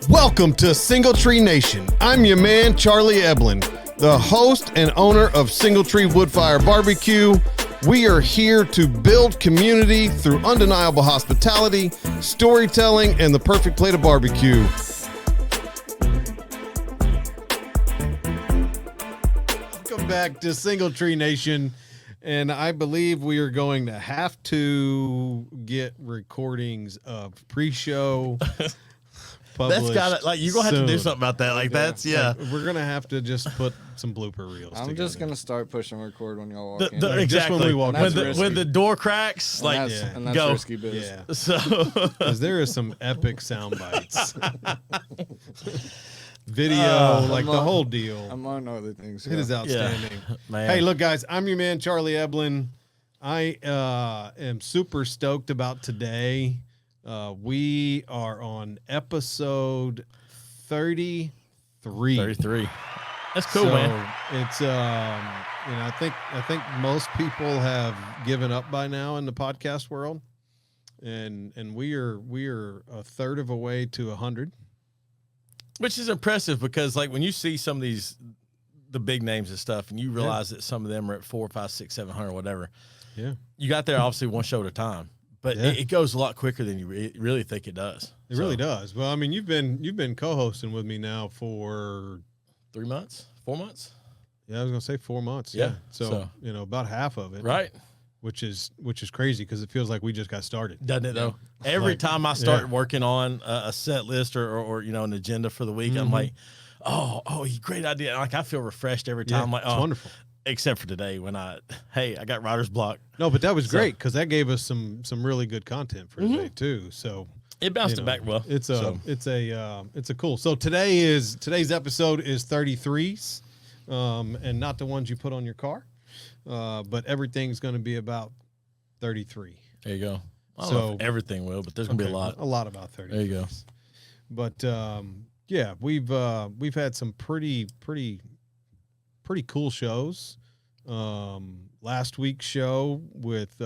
Welcome to Single Tree Nation. I'm your man, Charlie Eblin, the host and owner of Single Tree Woodfire Barbecue. We are here to build community through undeniable hospitality, storytelling, and the perfect plate of barbecue. Welcome back to Single Tree Nation. And I believe we are going to have to get recordings of pre-show. That's got like you're gonna have to do something about that. Like that's we're gonna have to just put some blooper reels. I'm together. just gonna start pushing record when y'all walk in. Exactly. Just when we walk in. When the door cracks, And like that's go. risky biz. Yeah. So Because there is some epic sound bites. Video, like the whole deal. Among other things. It is outstanding. man. Hey, look, guys, I'm your man, Charlie Eblin. I am super stoked about today. We are on episode 33. 33. That's cool, So man. it's I think most people have given up by now in the podcast world, and we are a third of a way to 100. Which is impressive because like when you see some of the big names and stuff, and you realize that some of them are at 400, 500, 600, 700, whatever. Yeah, you got there obviously one show at a time, but it goes a lot quicker than you really think it does. It really does. Well, I mean, you've been co-hosting with me now for 3 months, 4 months. Yeah, I was gonna say 4 months. Yeah. So about half of it. Right. Which is crazy because it feels like we just got started. Doesn't it though? Every time I start working on a set list or an agenda for the week, I'm like, oh, great idea. Like I feel refreshed every time. I'm like, it's wonderful. Except for today when I got writer's block. No, but that was great because that gave us some really good content for today too. So it bounced it back well. It's a cool. So today's episode is 33's, and not the ones you put on your car, but everything's going to be about 33. There you go. I don't know if everything will, but there's gonna be a lot about 30. There you go. But we've had some pretty cool shows. Last week's show with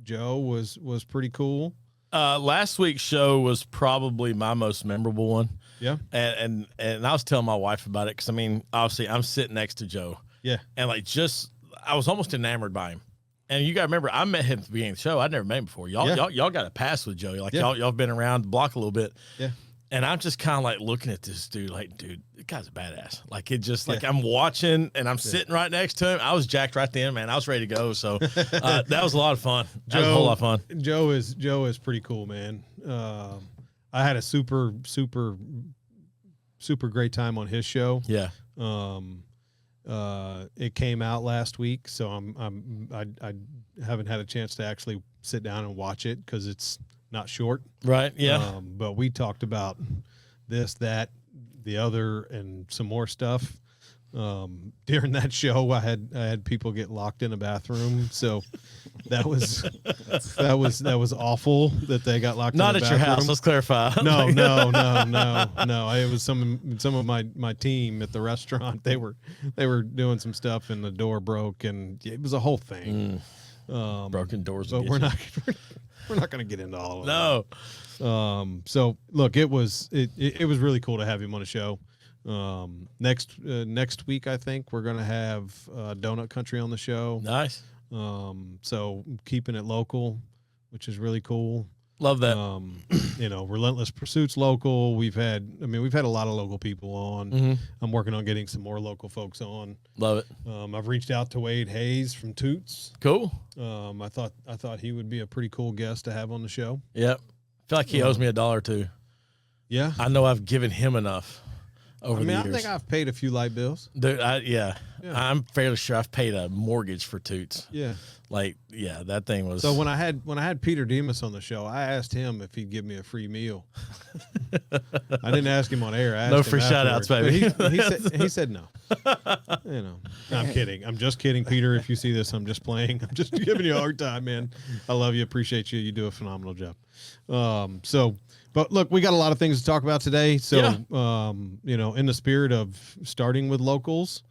Joe was pretty cool. Last week's show was probably my most memorable one. Yeah. And I was telling my wife about it because I mean, obviously I'm sitting next to Joe. Yeah. And I was almost enamored by him. And you gotta remember, I met him at the beginning of the show. I'd never met him before. Y'all got a pass with Joe. Like y'all been around the block a little bit. Yeah. And I'm just kind of like looking at this dude, like, dude, this guy's a badass. Like, it just, like, I'm watching and I'm sitting right next to him. I was jacked right then, man. I was ready to go. So that was a lot of fun. That was a whole lot of fun. Joe is pretty cool, man. I had a super great time on his show. Yeah. It came out last week, so I haven't had a chance to actually sit down and watch it because it's not short. Right. Yeah. But we talked about this, that, the other, and some more stuff. During that show, I had people get locked in a bathroom. So that was awful that they got locked Not in a at bathroom. your house. Let's clarify. No. It was some of my team at the restaurant. They were doing some stuff and the door broke and it was a whole thing. Broken doors. But we're not going to get into all of that. No. So look, it was really cool to have him on the show. Next week, I think we're going to have Donut Country on the show. Nice. So keeping it local, which is really cool. Love that. Relentless Pursuits local. We've had a lot of local people on. Mm-hmm. I'm working on getting some more local folks on. Love it. I've reached out to Wade Hayes from Toots. Cool. I thought he would be a pretty cool guest to have on the show. Yep. I feel like he owes me $1 or $2. Yeah. I know I've given him enough over the years. I think I've paid a few light bills. Dude, I'm fairly sure I've paid a mortgage for Toots. Yeah. That thing was. So when I had Peter Demas on the show, I asked him if he'd give me a free meal. I didn't ask him on air. I asked no him free shout outs, baby. He said no. I'm kidding. I'm just kidding, Peter. If you see this, I'm just playing. I'm just giving you a hard time, man. I love you. Appreciate you. You do a phenomenal job. But look, we got a lot of things to talk about today. So, in the spirit of starting with locals,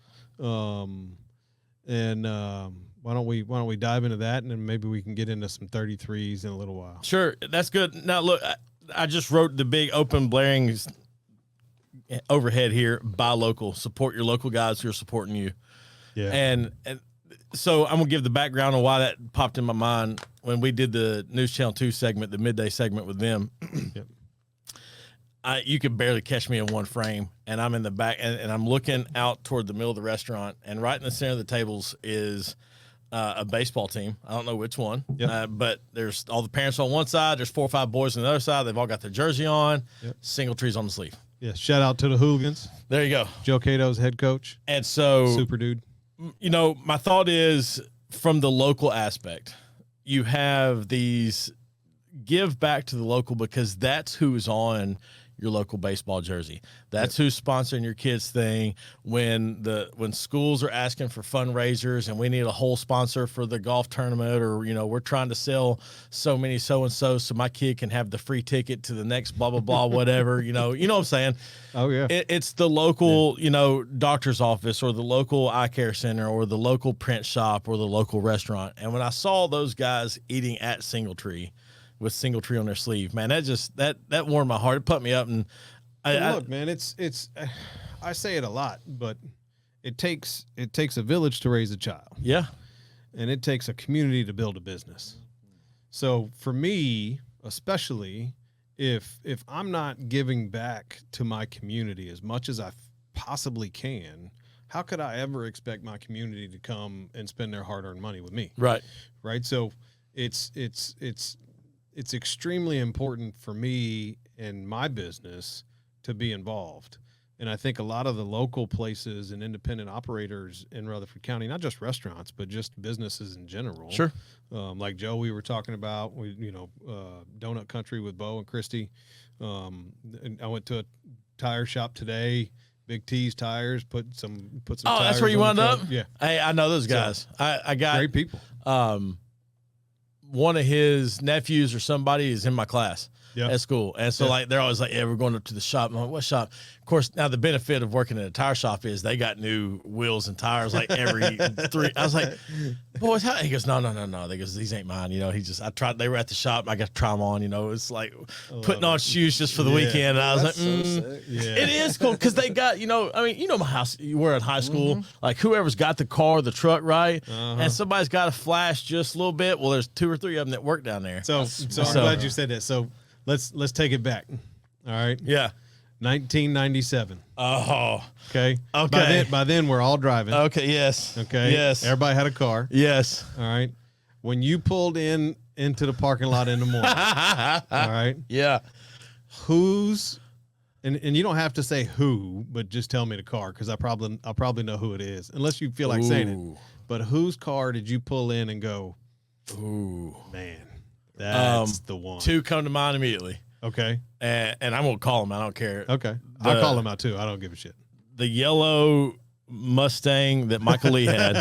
why don't we dive into that, and then maybe we can get into some 33's in a little while. Sure, that's good. Now, look, I just wrote the big open blaring overhead here: buy local, support your local guys who are supporting you. Yeah. And so I'm gonna give the background on why that popped in my mind when we did the News Channel 2 segment, the midday segment with them. Yep. You could barely catch me in one frame, and I'm in the back, and I'm looking out toward the middle of the restaurant, and right in the center of the tables is a baseball team. I don't know which one, but there's all the parents on one side. There's 4 or 5 boys on the other side. They've all got their jersey on. Yep. Singletree's on the sleeve. Yeah. Shout out to the hooligans. There you go. Joe Cato's head coach. And so, Super dude. you know, my thought is from the local aspect, you have these give back to the local because that's who's on your local baseball jersey. That's who's sponsoring your kids' thing. When schools are asking for fundraisers and we need a whole sponsor for the golf tournament, or, you know, we're trying to sell so many so-and-so so my kid can have the free ticket to the next blah, blah, blah, whatever, you know what I'm saying? Oh, yeah. It's the local, you know, doctor's office or the local eye care center or the local print shop or the local restaurant. And when I saw those guys eating at Singletree with Singletree on their sleeve, man, that warmed my heart. It put me up. And look, man, it's I say it a lot, but it takes a village to raise a child. Yeah. And it takes a community to build a business. So for me, especially if I'm not giving back to my community as much as I possibly can, how could I ever expect my community to come and spend their hard-earned money with me? Right. Right. So it's extremely important for me in my business to be involved. And I think a lot of the local places and independent operators in Rutherford County, not just restaurants, but just businesses in general. Sure. Like Joe, we were talking about, Donut Country with Bo and Christy. And I went to a tire shop today, Big T's Tires, put some tires. Oh, that's where you wound up? Yeah. Hey, I know those guys. So, I got great people. One of his nephews or somebody is in my class at school. And so like, they're always like, yeah, we're going up to the shop. I'm like, what shop? Of course, now the benefit of working at a tire shop is they got new wheels and tires like every 3. I was like, boys, how? He goes, no. They goes, these ain't mine. You know, they were at the shop. I got to try them on, you know, it's like putting on shoes just for the weekend. And I was like, so sick. It is cool. Cause they got, you know, I mean, you know, my house, you were in high school, like whoever's got the car, the truck, right. And somebody's got to flash just a little bit. Well, there's 2 or 3 of them that work down there. So I'm glad you said that. So let's take it back. All right. Yeah. 1997. Oh. Okay. Okay. By then we're all driving. Okay. Yes. Okay. Yes. Everybody had a car. Yes. All right. When you pulled into the parking lot in the morning. All right. Yeah. Who's and you don't have to say who, but just tell me the car because I'll probably know who it is unless you feel like saying it. But whose car did you pull in and go, ooh, man, that's the one? 2 come to mind immediately. Okay. And I'm going to call them. I don't care. Okay. I'll call them out too. I don't give a shit. The yellow Mustang that Michael Lee had.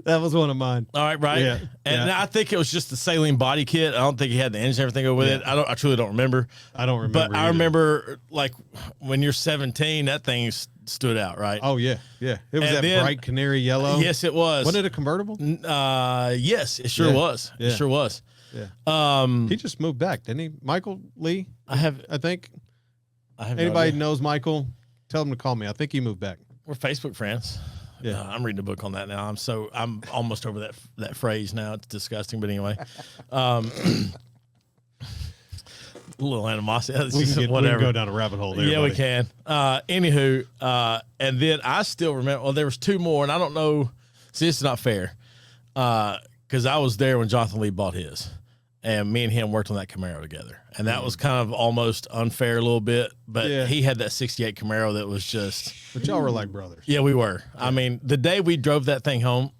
That was one of mine. All right. Right. Yeah. And I think it was just the saline body kit. I don't think he had the engine and everything go with it. I truly don't remember. I don't remember. But I remember like when you're 17, that thing stood out. Right. Oh yeah. Yeah. It was that bright canary yellow. Yes, it was. Wasn't it a convertible? Yes, it sure was. Yeah. It sure was. Yeah. He just moved back, didn't he? Michael Lee? I think. Anybody knows Michael, tell him to call me. I think he moved back. We're Facebook friends. Yeah. I'm reading a book on that now. I'm almost over that phrase now. It's disgusting, but anyway. A little animosity. We can go down a rabbit hole there. Yeah, buddy. we can. Anywho, and then I still remember, well, there was 2 more, and I don't know. See, this is not fair. Because I was there when Jonathan Lee bought his. And me and him worked on that Camaro together. And that was kind of almost unfair a little bit. But he had that 68 Camaro that was just... But y'all were like brothers. Yeah, we were. Yeah. I mean, the day we drove that thing home,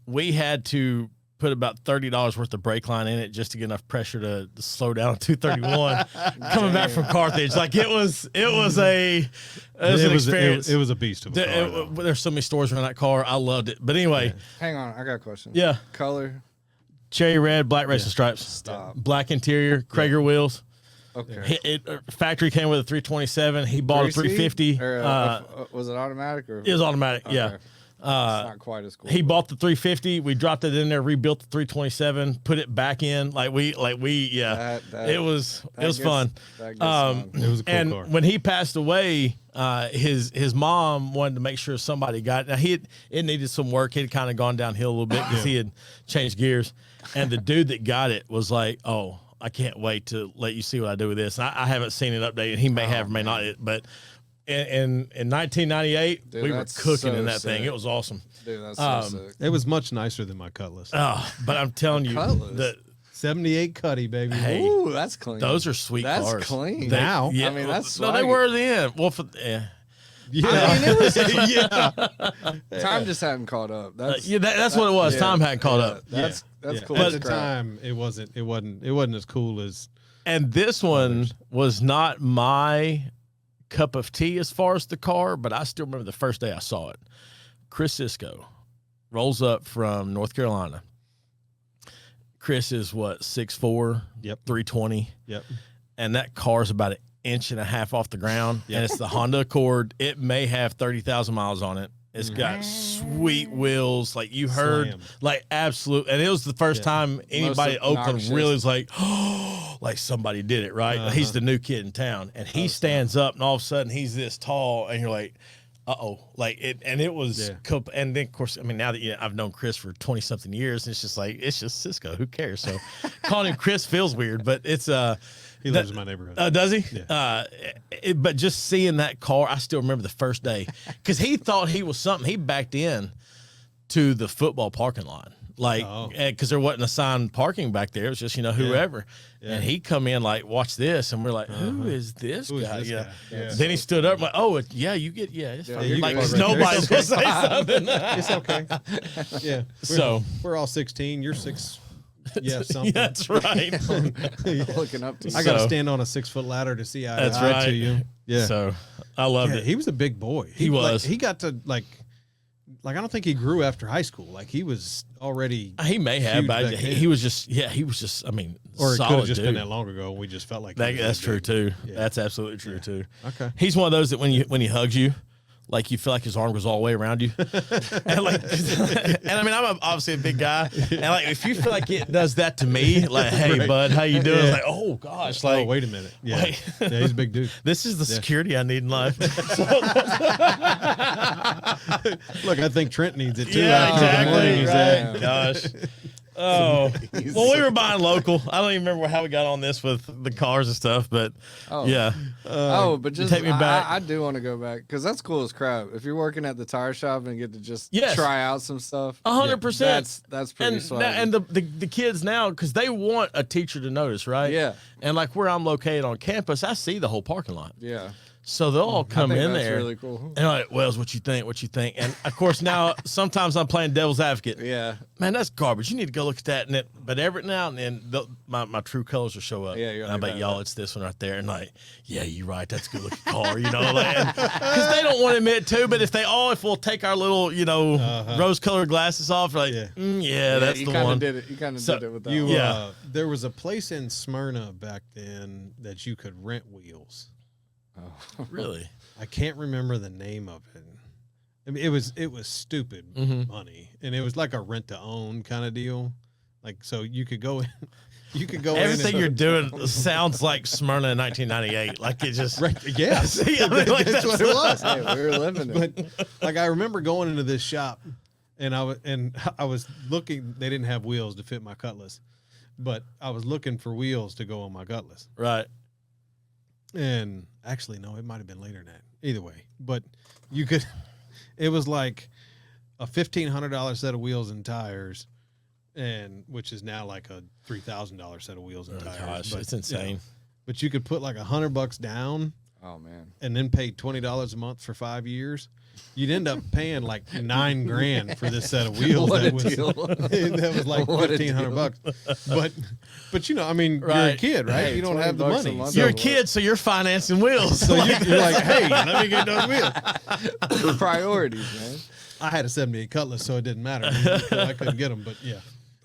we had to put about $30 worth of brake line in it just to get enough pressure to slow down 231 coming back from Carthage. Like it was an experience. It was a beast of a car. There's so many stories around that car. I loved it. But anyway. Hang on. I got a question. Yeah. Color. Cherry red, black racing stripes. Stop. Black interior, Krager wheels. Okay. Factory came with a 327. He bought a 350. Was it automatic or? It was automatic. Okay. Yeah. It's not quite as cool. He bought the 350. We dropped it in there, rebuilt the 3hunted, put it back in. It was fun. That gets fun. It was a cool And car. when he passed away, his mom wanted to make sure somebody got it. Now it needed some work. It had kind of gone downhill a little bit because he had changed gears. And the dude that got it was like, "Oh, I can't wait to let you see what I do with this." And I haven't seen it updated. He may have, may not. But in 1998, Dude, we were that's cooking so in that thing. sick. It was awesome. Dude, that's so sick. It was much nicer than my Cutlass. But I'm telling you, Cutlass? 78 Cuddy, baby. Hey, Ooh, that's clean. those are sweet That's cars. clean. Now. Yeah, I mean, that's no, they swaggy. were then. Well, Yeah. I mean, it was yeah. time just hadn't caught up. That's that's what it was. yeah, Time hadn't caught up. That's Yeah. cool. At as the crap. time, it wasn't as cool as. And this one was not my cup of tea as far as the car, but I still remember the first day I saw it. Chris Sisko rolls up from North Carolina. Chris is what, 6'4", Yep. 320. Yep. And that car's about 1.5 inches off the ground. And it's the Honda Accord. It may have 30,000 miles on it. It's got sweet wheels, like you heard, Slam. like absolute. And it was the first time anybody in Oakland obnoxious. really was like, oh, like somebody did it, right? He's the new kid in town, and he stands up, and all of a sudden he's this tall, and you're like, like it. And it was, and then of course, I mean, now that I've known Chris for 20 something years, it's just like it's just Cisco. Who cares? So calling him Chris feels weird, but it's He lives in my neighborhood. does he? Yeah. But just seeing that car, I still remember the first day because he thought he was something. He backed in to the football parking lot, like because there wasn't assigned parking back there. It was just whoever. Yeah. And he come in like, watch this, and we're like, who is this Who is guy? this Yeah. guy? Yeah. Then he stood up, like, oh, you get, it's fine. you Like can park right there. nobody's gonna say something. It's okay. Yeah. We're all 16. You're 6. Yeah, something. That's right. Looking up to you. I got to So- stand on a 6-foot ladder to see eye to That's eye right. to you. Yeah. So I loved Yeah, it. he was a big boy. He was. He got to like I don't think he grew after high school. Like he was already, He may have, huge but back he then. was just. I mean, or it could solid have just dude. been that long ago. And we just felt like he was That's that true big. too. Yeah. That's absolutely true too. Okay. He's one of those that when he hugs you, like you feel like his arm goes all the way around you, and like, and I mean I'm obviously a big guy, and like if you feel like it does that to me, like hey Right. bud, how you doing? Yeah. It's like oh gosh, like Oh, wait a minute. Yeah. wait. Yeah, he's a big dude. this is the security I need in life. Look, I think Trent needs it too. Yeah, after the morning exactly. he's Right. at. Gosh. Oh, well, we were buying local. I don't even remember how we got on this with the cars and stuff, but yeah. But just take me back. I do want to go back because that's cool as crap. If you're working at the tire shop and get to just Yes. try out some stuff, 100%. that's pretty And swag. and the kids now, because they want a teacher to notice, right? Yeah. And like where I'm located on campus, I see the whole parking lot. yeah, So they'll all come I think in that's there. really cool. And they're like, Wells, what you think? What you think? And of course, now sometimes I'm playing devil's advocate. Yeah, Man, that's garbage. You need to go look at that. But every now and then, my true colors will show up. Yeah, you're and I like bet that, y'all, right. it's this one right there. And like, yeah, you're right. That's a good looking car, because they don't want to admit to. But if we'll take our little, rose colored glasses off, like, yeah, that's you the kind one. of did it. You kind of So, did it with that. You, one. Yeah. There was a place in Smyrna back then that you could rent wheels. Really? I can't remember the name of it. I mean, it was stupid money, and it was like a rent to own kind of deal. Like, so you could go in, Everything in you're doing sounds like Smyrna in 1998. Like it just. right, yeah, See, I mean, like, that's what it was. Hey, we were living it. But like I remember going into this shop, and I was looking. They didn't have wheels to fit my Cutlass, but I was looking for wheels to go on my Cutlass. Right. And actually, no, it might have been later than that. Either way, but you could. It was like a $1,500 set of wheels and tires, and which is now like a $3,000 set of wheels and tires. Gosh, But, it's insane. but you could put like $100 down Oh man, and then pay $20 a month for 5 years. You'd end up paying like $9,000 for this set of wheels. What that a was deal. that was like What a $1,500. But I mean, you're a Right. kid, right? Hey, You don't $20 have the a money. month. So, You're a kid, so you're financing wheels. so you're like, hey, let me get those wheels. priorities, man. I had a 78 Cutlass, so it didn't matter. I couldn't get them, but yeah,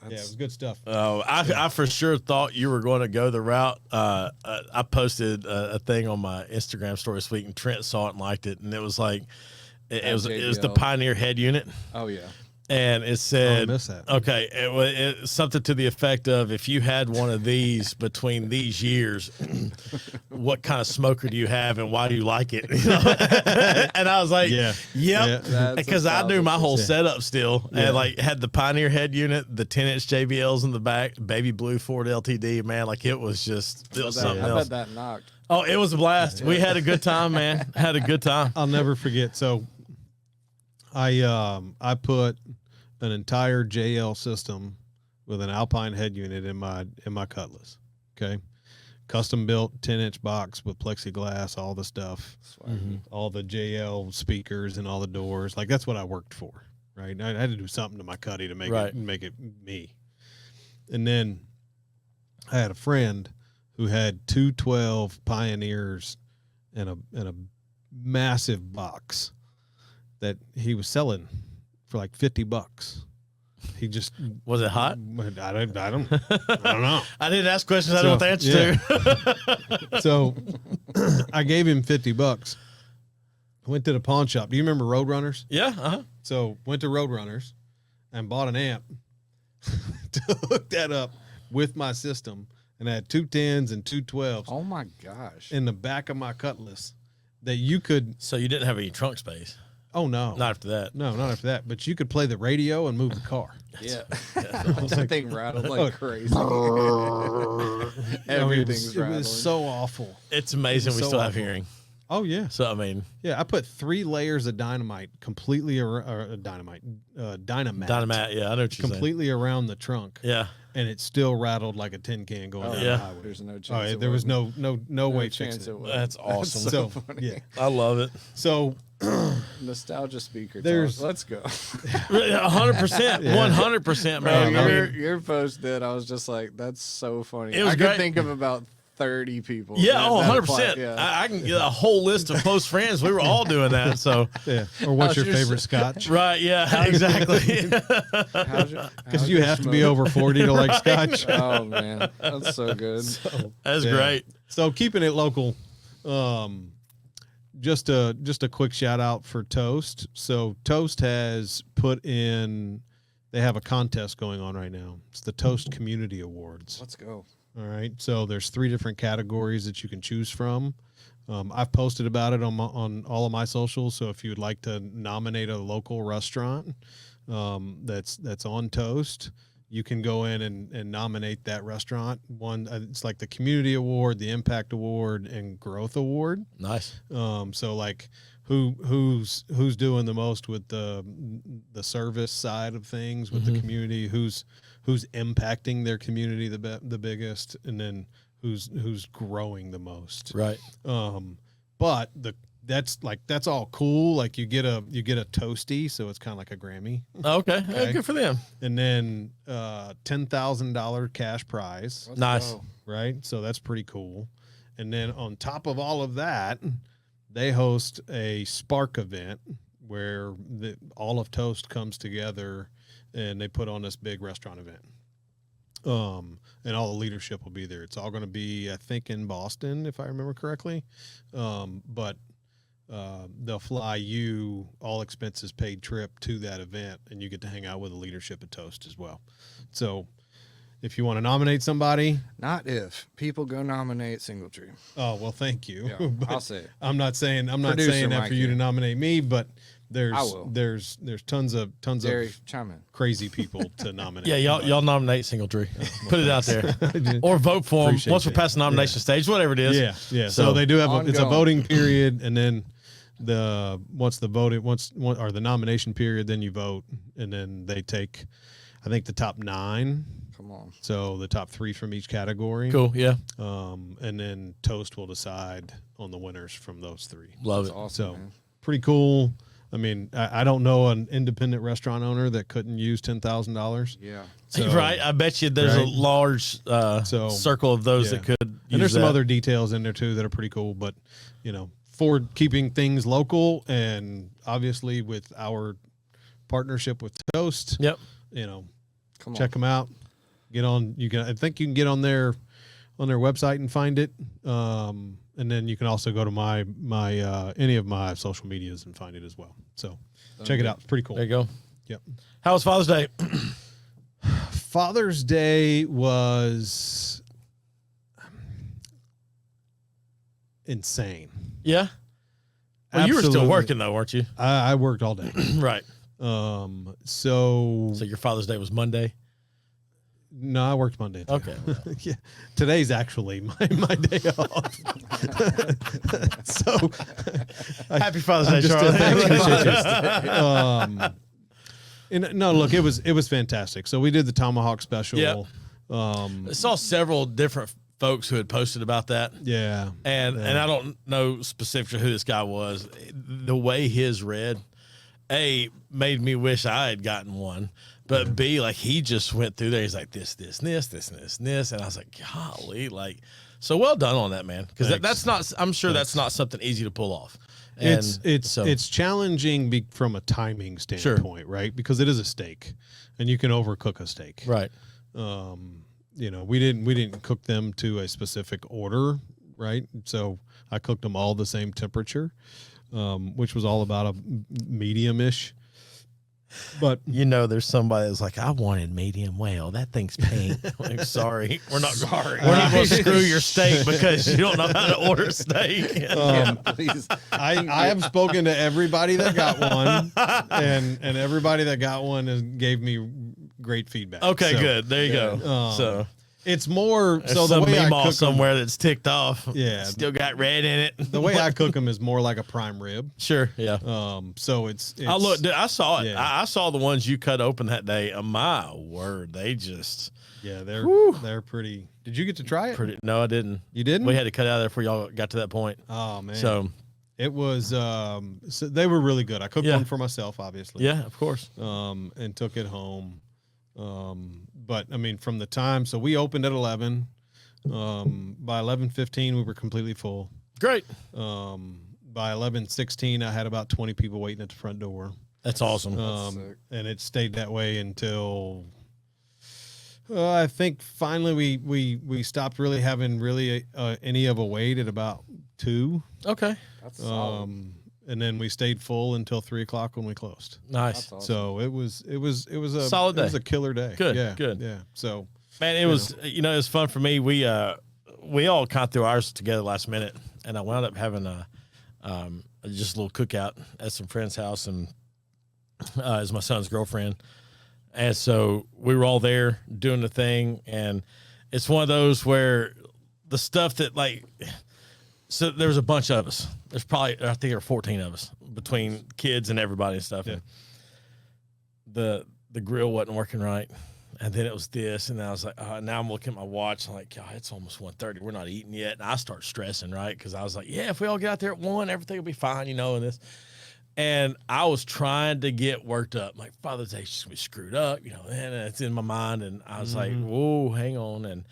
it was good stuff. Oh, I for sure thought you were going to go the route. I posted a thing on my Instagram story this week, and Trent saw it and liked it, and it was like, It was the JBL. Pioneer head unit. Oh yeah. And it said, miss that. okay, it something to the effect of, if you had one of these between these years, what kind of smoker do you have and why do you like it? You know? And I was like, Yeah. yep. That's Because I knew my whole 1,000%. setup still. Yeah. And like had the Pioneer head unit, the 10-inch JBLs in the back, baby blue Ford LTD, man. Like it was something I else. bet that knocked. Oh, it was a blast. We had a good time, man. Had a good time. I'll never forget. So I put an entire JL system with an Alpine head unit in my Cutlass. Okay. Custom built 10-inch box with plexiglass, all the stuff, all the JL speakers and all the doors. Like that's what I worked for. Right. I had to do something to my Cuddy to make it me. And then I had a friend who had 212 Pioneers and a massive box that he was selling for like $50. He just Was it hot? I don't know. I didn't ask questions I don't know what the answer to. So I gave him $50. Went to the pawn shop. Do you remember Roadrunners? Yeah. Uh-huh. So went to Roadrunners and bought an amp to hook that up with my system, and I had 210s and 212s Oh my gosh. in the back of my Cutlass that you could. So you didn't have any trunk space? Oh no, Not after that. no, not after that. But you could play the radio and move the car. Yeah. That thing rattled like crazy. I mean, Everything's it rattling. was so awful. It's amazing we So still have awful. hearing. Oh yeah, So I mean, yeah. I put 3 layers of dynamite completely dynamite. Dynamite. Yeah, I know what you're completely around the trunk, saying. Yeah. and it still rattled like a tin can going down yeah. the highway. There's no chance. Oh, it there was wasn't. no way chance fixing it. was. That's awesome. so So, funny. yeah. I love it. So Nostalgia speaker. There's- Talk. Let's go. 100%. 100%, Bro, man. I mean, your post did. I was just like, that's so funny. It was I great. could think of about 30 people. yeah, that- oh, that 100%. apply- Yeah. I can get a whole list of close friends. We were all doing that. So, yeah, or what's How's your your favorite scotch? right. Yeah, exactly. Because you have to be over 40 to like scotch. Oh man, that's so good. That's Yeah. great. So keeping it local, just a quick shout out for Toast. So Toast has put in, they have a contest going on right now. It's the Toast Community Awards. Let's go. All right. So there's 3 different categories that you can choose from. I've posted about it on all of my socials. So if you would like to nominate a local restaurant that's on Toast, you can go in and nominate that restaurant. One, it's like the Community Award, the Impact Award, and Growth Award. Nice. So like who's doing the most with the service side of things with the community, who's impacting their community the biggest, and then who's growing the most. Right. But that's all cool. Like you get a Toasty, so it's kind of like a Grammy, Okay. Okay. Good for them. and then $10,000 cash prize. Let's Nice. go. Right? So that's pretty cool. And then on top of all of that, they host a Spark event where all of Toast comes together and they put on this big restaurant event. And all the leadership will be there. It's all going to be, I think, in Boston, if I remember correctly. But they'll fly you all expenses paid trip to that event, and you get to hang out with the leadership at Toast as well. So if you want to nominate somebody, Not if people go nominate Singletree. oh well, thank you. Yeah, But I'll say it. I'm not saying Producer that for Mike you to here. nominate me, but I will. there's tons of Derry, chime in. crazy people to nominate. Yeah, y'all nominate Singletree. Put it out there. Or vote for them Appreciate once we're that. past the nomination stage, whatever it is. Yeah. So, So they do have it's a ongoing. voting period, and then once the nomination period, then you vote, and then they take, I think, the top 9. Come on. So the top 3 from each category. Cool. Yeah. And then Toast will decide on the winners from those 3. Love That's it. awesome, So man. pretty cool. I mean, I don't know an independent restaurant owner that couldn't use $10,000. Yeah. So, right. I bet you there's right. a large So, circle of those yeah. that could And use there's some that. other details in there too that are pretty cool. But for keeping things local, and obviously with our partnership with Toast, Yep. Come on. check them out. Get on. I think you can get on their on their website and find it. And then you can also go to my any of my social medias and find it as well. So check it out. It's pretty cool. There you go. Yep. How was Father's Day? Father's Day was insane. Yeah. Well, you were still Absolutely. working though, weren't you? I worked all day. Right. So your Father's Day was Monday. no, I worked Monday. Too. Okay. Yeah. Today's actually my day off. So Happy Father's Day, just Charlie. appreciate you. And no, look, it was fantastic. So we did the Tomahawk special. Yep. I saw several different folks who had posted about that. Yeah. And I don't know specifically who this guy was. The way his read, A, made me wish I had gotten one. But B, like he just went through there. He's like this, and I was like, golly, like, so well done on that, man. Because that's not. I'm sure that's not something easy to pull off. And it's challenging from a timing standpoint, right? Because it is a steak, and you can overcook a steak, right? We didn't cook them to a specific order, right? So I cooked them all the same temperature, which was all about a medium-ish. But there's somebody that's like, I wanted medium well. That thing's pink. Like, sorry, we're not going to screw your steak because you don't know how to order steak. Please. I have spoken to everybody that got one, and everybody that got one gave me great feedback. Okay, So, good. There you go. So it's more there's so the some way I meatball cook somewhere that's ticked off. Yeah, still got red in it. The way I cook them is more like a prime rib. Sure, yeah. So it's I look, dude, I saw it. Yeah. I saw the ones you cut open that day. My word, they just they're pretty. Did you get to try it? pretty. No, I didn't. You didn't? We had to cut out of there before y'all got to that point. Oh man. So it was. So they were really good. I cooked one for myself, obviously. yeah, of course. And took it home. But I mean, from the time, so we opened at 11. By 11:15, we were completely full. Great. By 11:16, I had about 20 people waiting at the front door. That's awesome. And it stayed that way until I think finally we stopped really having any of a wait at about 2. Okay. That's solid. And then we stayed full until 3:00 when we closed. Nice. Awesome. So it was a solid day. It was a killer day. Good, Yeah. good. Yeah. So Man, it was it was fun for me. We all kind of threw ours together last minute, and I wound up having just a little cookout at some friend's house, and as my son's girlfriend, and so we were all there doing the thing, and it's one of those where the stuff that so there was a bunch of us. There's probably I think there were 14 of us between kids and everybody and stuff. Yeah. And the grill wasn't working right. And then it was this, and I was like, now I'm looking at my watch. I'm like, God, it's almost 1:30. We're not eating yet. And I start stressing, right? Because I was like, yeah, if we all get out there at 1, everything will be fine, and this. And I was trying to get worked up. Like, Father's Day's just going to be screwed up, and it's in my mind. And I was like, whoa, hang on. And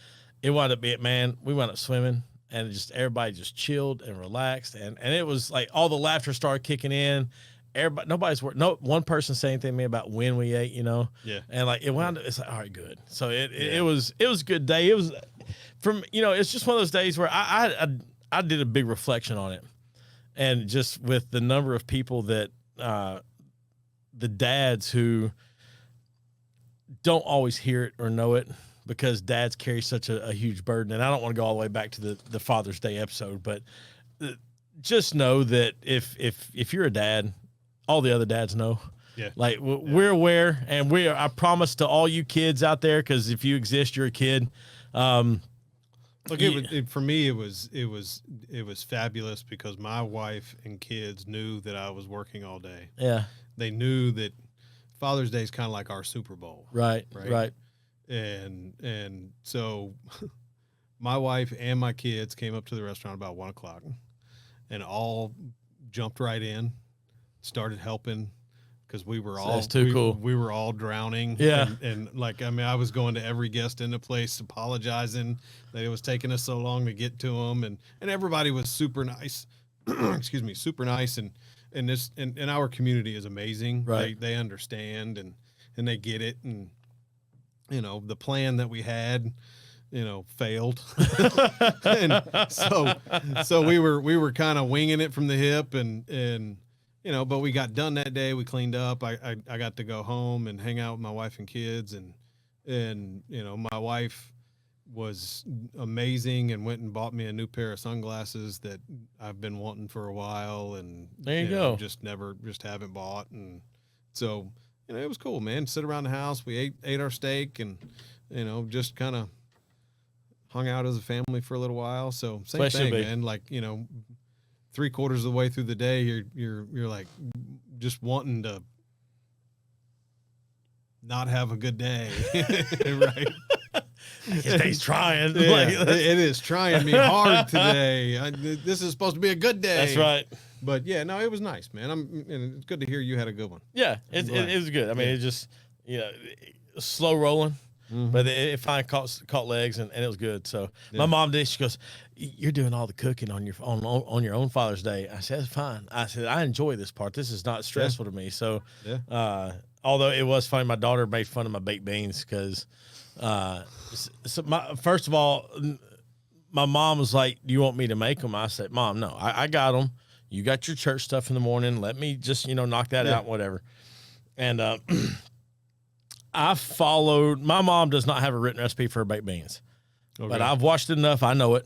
it wound up being, man, we wound up swimming, and everybody just chilled and relaxed. And it was like all the laughter started kicking in. Everybody, no one person said anything to me about when we ate, Yeah. And it wound up, it's like, all right, good. So it was a good day. It was it's just one of those days where I did a big reflection on it, and just with the number of people that the dads who don't always hear it or know it, because dads carry such a huge burden. And I don't want to go all the way back to the Father's Day episode, but just know that if you're a dad, all the other dads know. Yeah. We're aware, and I promise to all you kids out there, because if you exist, you're a kid. Look, for me, it was fabulous because my wife and kids knew that I was working all day. Yeah. They knew that Father's Day is kind of like our Super Bowl. Right. And so my wife and my kids came up to the restaurant about 1:00 and all jumped right in, started helping, because we were all cool. We were all drowning. Yeah. And I was going to every guest in the place apologizing that it was taking us so long to get to them, and everybody was super nice. Excuse me, super nice, and our community is amazing. Right. They understand and they get it, and the plan that we had failed. And so we were kind of winging it from the hip and but we got done that day. We cleaned up. I got to go home and hang out with my wife and kids and my wife was amazing and went and bought me a new pair of sunglasses that I've been wanting for a while. And there you go. Just haven't bought. And so, it was cool, man. Sit around the house. We ate our steak and, just kind of hung out as a family for a little while. So same thing, man. Like, 3/4 of the way through the day, you're like just wanting to not have a good day. Right. He's trying. Yeah, it is trying me hard today. This is supposed to be a good day. That's right. But yeah, no, it was nice, man. And it's good to hear you had a good one. Yeah, it was good. I mean, it just slow rolling, but it finally caught legs and it was good. So my mom did. She goes, "You're doing all the cooking on your own Father's Day." I said, "That's fine." I said, "I enjoy this part. This is not stressful to me." So, although it was funny, my daughter made fun of my baked beans because. First of all, my mom was like, "Do you want me to make them?" I said, "Mom, no, I got them. You got your church stuff in the morning. Let me just, knock that out, whatever." And I followed. My mom does not have a written recipe for her baked beans, but I've watched it enough. I know it,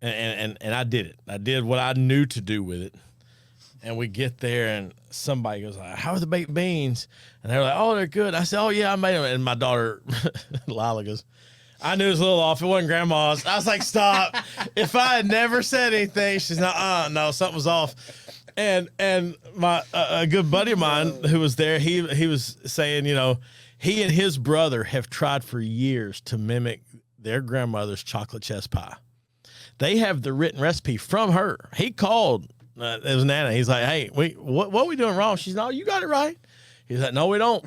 and I did it. I did what I knew to do with it. And we get there, and somebody goes, "How are the baked beans?" And they're like, "Oh, they're good." I said, "Oh, yeah, I made them." And my daughter, Lila, goes, "I knew it was a little off. It wasn't Grandma's." I was like, "Stop." If I had never said anything, she's not, no, something was off. And my a good buddy of mine who was there, he was saying, he and his brother have tried for years to mimic their grandmother's chocolate chess pie. They have the written recipe from her. He called. It was Nana. He's like, "Hey, what are we doing wrong?" She's like, "No, you got it right." He's like, "No, we don't."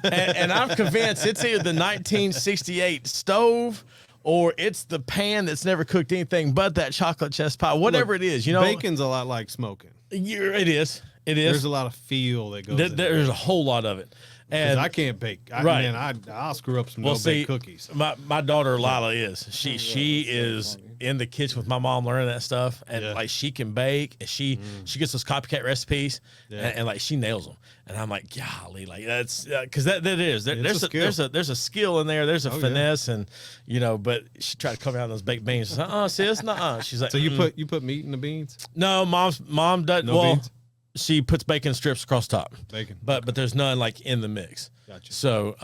and I'm convinced it's either the 1968 stove or it's the pan that's never cooked anything but that chocolate chess pie. Whatever it is, bacon's a lot like smoking. It is. There's a lot of feel that goes. There's a whole lot of it. And I can't bake. I'll screw up some no-bake cookies. My daughter Lila is. She is in the kitchen with my mom learning that stuff, and like she can bake, and she gets those copycat recipes, and like she nails them. And I'm like, golly, like that's because that is there's a skill in there. There's a finesse, and but she tried to come out on those baked beans. Sis, nuh-uh. She's like, so you put meat in the beans? No, mom doesn't. No beans? She puts bacon strips across the top. Bacon. But there's none like in the mix. Gotcha. So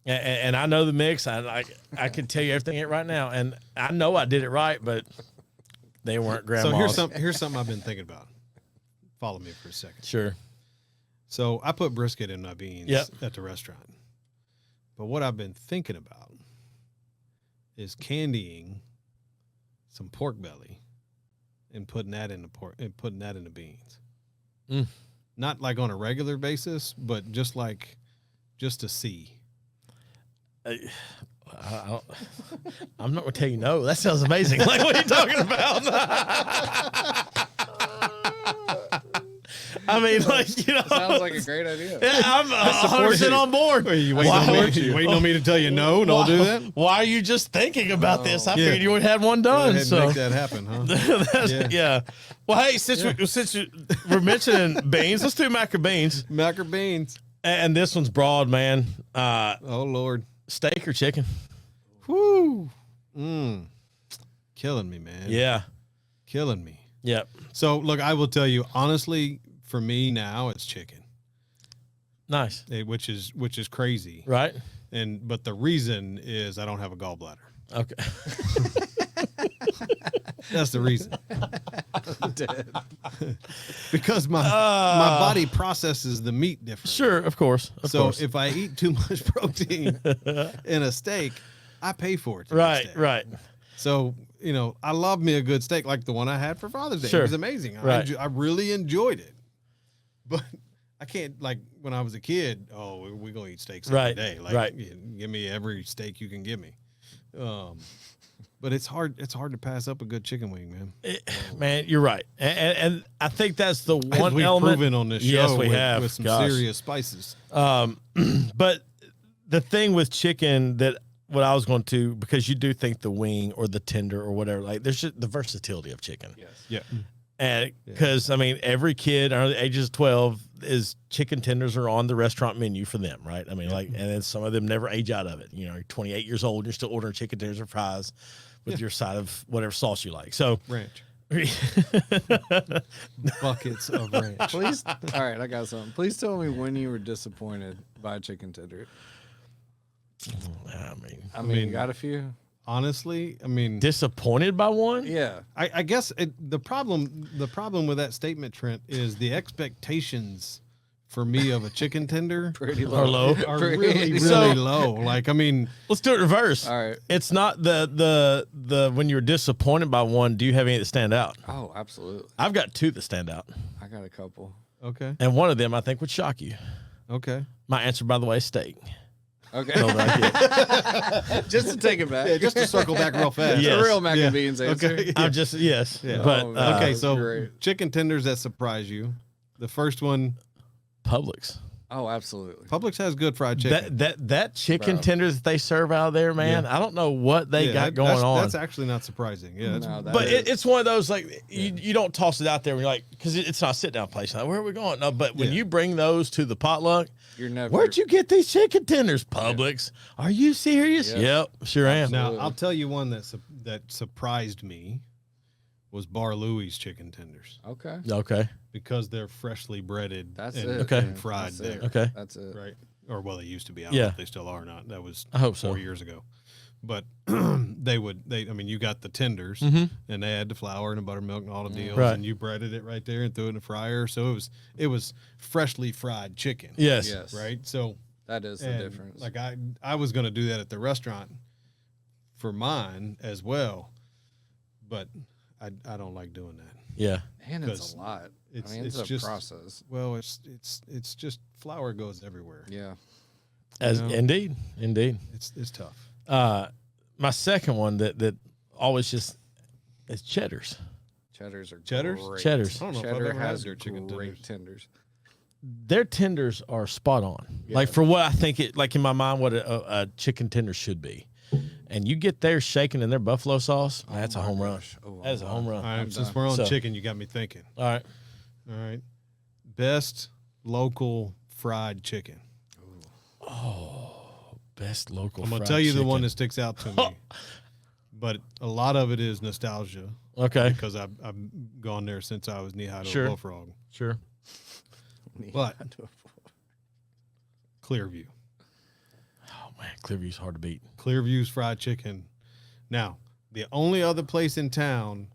and I know the mix. I can tell you everything right now, and I know I did it right, but they weren't Grandma's. So here's something I've been thinking about. Follow me for a second. Sure. So I put brisket in my beans at the restaurant. But what I've been thinking about is candying some pork belly and putting that in the beans. Not like on a regular basis, but just to see. I'm not gonna tell you no. That sounds amazing. Like, what are you talking about? I mean, like, sounds like a great idea. Yeah, I'm 100% on board. You waiting on me to tell you no? Don't do that. Why are you just thinking about this? I figured you would have had one done. So make that happen, huh? Yeah. Well, hey, since we're mentioning beans, let's do mac or beans. Mac or beans. And this one's broad, man. Oh Lord. Steak or chicken? Whoo. Killing me, man. Yeah. Killing me. Yep. So look, I will tell you honestly, for me now it's chicken. Nice. Which is crazy. Right. But the reason is I don't have a gallbladder. Okay. That's the reason. Because my body processes the meat differently. Sure, of course. So if I eat too much protein in a steak, I pay for it. Right. So, I love me a good steak like the one I had for Father's Day. Sure. It was amazing. Right. I really enjoyed it. But I can't, like, when I was a kid, we're going to eat steaks every day. Like, right. Give me every steak you can give me. But it's hard to pass up a good chicken wing, man. Man, you're right. And I think that's the one we've element. Proven on this show yes, we have. With some serious spices. But the thing with chicken that what I was going to, because you do think the wing or the tender or whatever, like there's just the versatility of chicken. Yes. Yeah. And because I mean, every kid under the ages of 12 is chicken tenders are on the restaurant menu for them, right? I mean, like, and then some of them never age out of it. You know, you're 28 years old, and you're still ordering chicken tenders and fries with your side of whatever sauce you like. So Ranch. Buckets of ranch. Please. All right, I got something. Please tell me when you were disappointed by a chicken tender. I mean, you got a few. Honestly, I mean, disappointed by one? Yeah. I guess the problem with that statement, Trent, is the expectations for me of a chicken tender Pretty Or low. are Pretty- really So- low. Like, I mean, Let's do it reverse. All right. It's not the when you're disappointed by one, do you have any that stand out? Oh, absolutely. I've got two that stand out. I got a couple. okay, And one of them I think would shock you. okay. My answer, by the way, is steak. Okay. So that Just to take it back. Yeah, just to circle back real fast. Yeah. The Yes. real mac and beans answer. Okay. I'm just yes. Yeah. But Oh, man. Okay, that's so great. chicken tenders that surprise you. The first one, Publix. Oh, absolutely. Publix has good fried chicken. That chicken Bro. tender that they serve out there, man. I don't know what they got going on. That's actually not surprising. Yeah, No, that But is- it's one of those like you don't toss it out there when you're like, because it's not a sit down place. Like, where are we going? No, but when Yeah. you bring those to the potluck, you're never. where'd you get these chicken tenders? Publix. Are you serious? Yeah. Yep, sure am. Now Absolutely. I'll tell you one that surprised me was Bar Louie's chicken tenders Okay. Okay. because they're freshly breaded. That's and, it. Okay. and fried That's there. it. Okay. That's it. Right. Or well, they used to be. I don't know Yeah. if they still are or not. That was I hope so. 4 years ago. But I mean, you got the tenders Mhm. and they had the flour and the buttermilk and all the deals, Right. and you breaded it right there and threw it in the fryer. So it was freshly fried chicken. Yes. Yes. Right. So That is the and, difference. like I was going to do that at the restaurant for mine as well, but I don't like doing that. Yeah. and it's 'cause a lot. it's- I mean, it's it's a just- process. Well, it's just flour goes everywhere. Yeah. As know? indeed. It's tough. My second one that always just is cheddars. Cheddars are Cheddars? great. Cheddars. I don't know if I've Cheddar ever had has their chicken great tenders. tenders. Their tenders are spot on. Yeah. Like for what I think it like in my mind what a chicken tender should be. And you get theirs shaken in their buffalo sauce, that's a my home gosh. run. Oh, That is a home run. All right, I'm since done. we're on So- chicken, you got me thinking. All right. All right, best local fried chicken. Best local I'm gonna fried tell you the chicken. one that sticks out to me, but a lot of it is nostalgia Okay. because I've gone there since I was knee high to Sure. a bullfrog. Sure. But Clearview. Oh man, Clearview's hard to beat. Clearview's fried chicken. Now, the only other place in town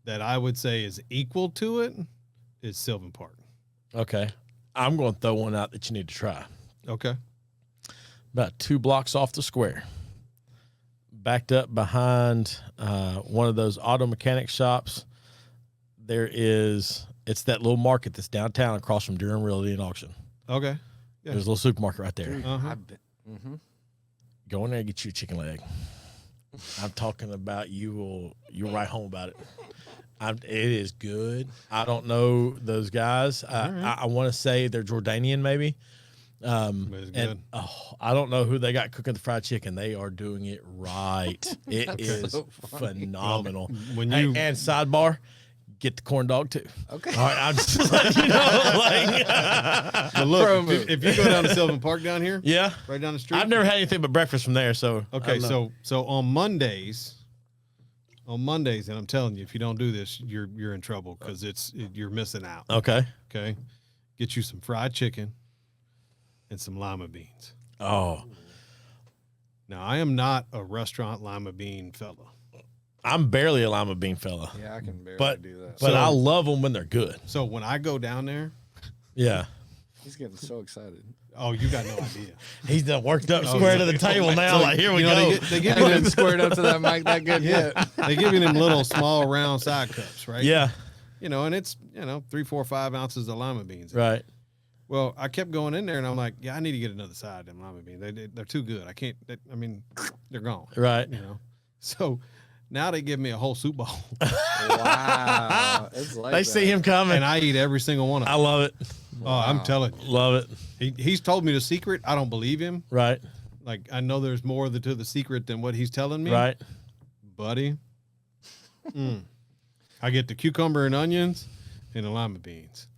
that I would say is equal to it is Sylvan Park. Okay. I'm going to throw one out that you need to try. Okay. About 2 blocks off the square, backed up behind one of those auto mechanic shops. It's that little market that's downtown across from Durham Realty and Auction. Okay. Yeah. There's a little supermarket right there. Uh-huh. Go in there and get you a chicken leg. I'm talking about you'll write home about it. It is good. I don't know those guys. I want to say they're Jordanian maybe. It's good. And I don't know who they got cooking the fried chicken. They are doing it right. It is so funny. Well, phenomenal. when Hey, you- and sidebar, get the corn dog too. Okay. All right, I'm just letting you know. Like, But look, Pro if move. if you go down to Sylvan Park down here, yeah, right down the street. I've never had anything but breakfast from there. So I Okay, don't know. so on Mondays, and I'm telling you, if you don't do this, you're in trouble because you're missing out. Okay. Okay, get you some fried chicken and some lima beans. Oh, Now, I am not a restaurant lima bean fella. I'm barely a lima bean fella, Yeah, I can barely but do that. but So- I love them when they're good. So when I go down there, Yeah. He's getting so excited. oh, you got no idea. He's done worked up square to the table now. So, Like, here we you know, go. They give I you didn't them, squared up to that mic that good yet. they give you them little small round side cups, right? Yeah. You know, and it's 3, 4, 5 ounces of lima beans. Right. Well, I kept going in there, and I'm like, yeah, I need to get another side of them lima beans. They're too good. I can't. They're gone. Right. You know. So now they give me a whole soup bowl, Wow. It's like They that. see him coming. and I eat every single one of I them. love it. Oh, I'm telling you, Love it. he's told me the secret. I don't believe him, Right. Like I know there's more to the secret than what he's telling me. Right. Buddy. I get the cucumber and onions and the lima beans.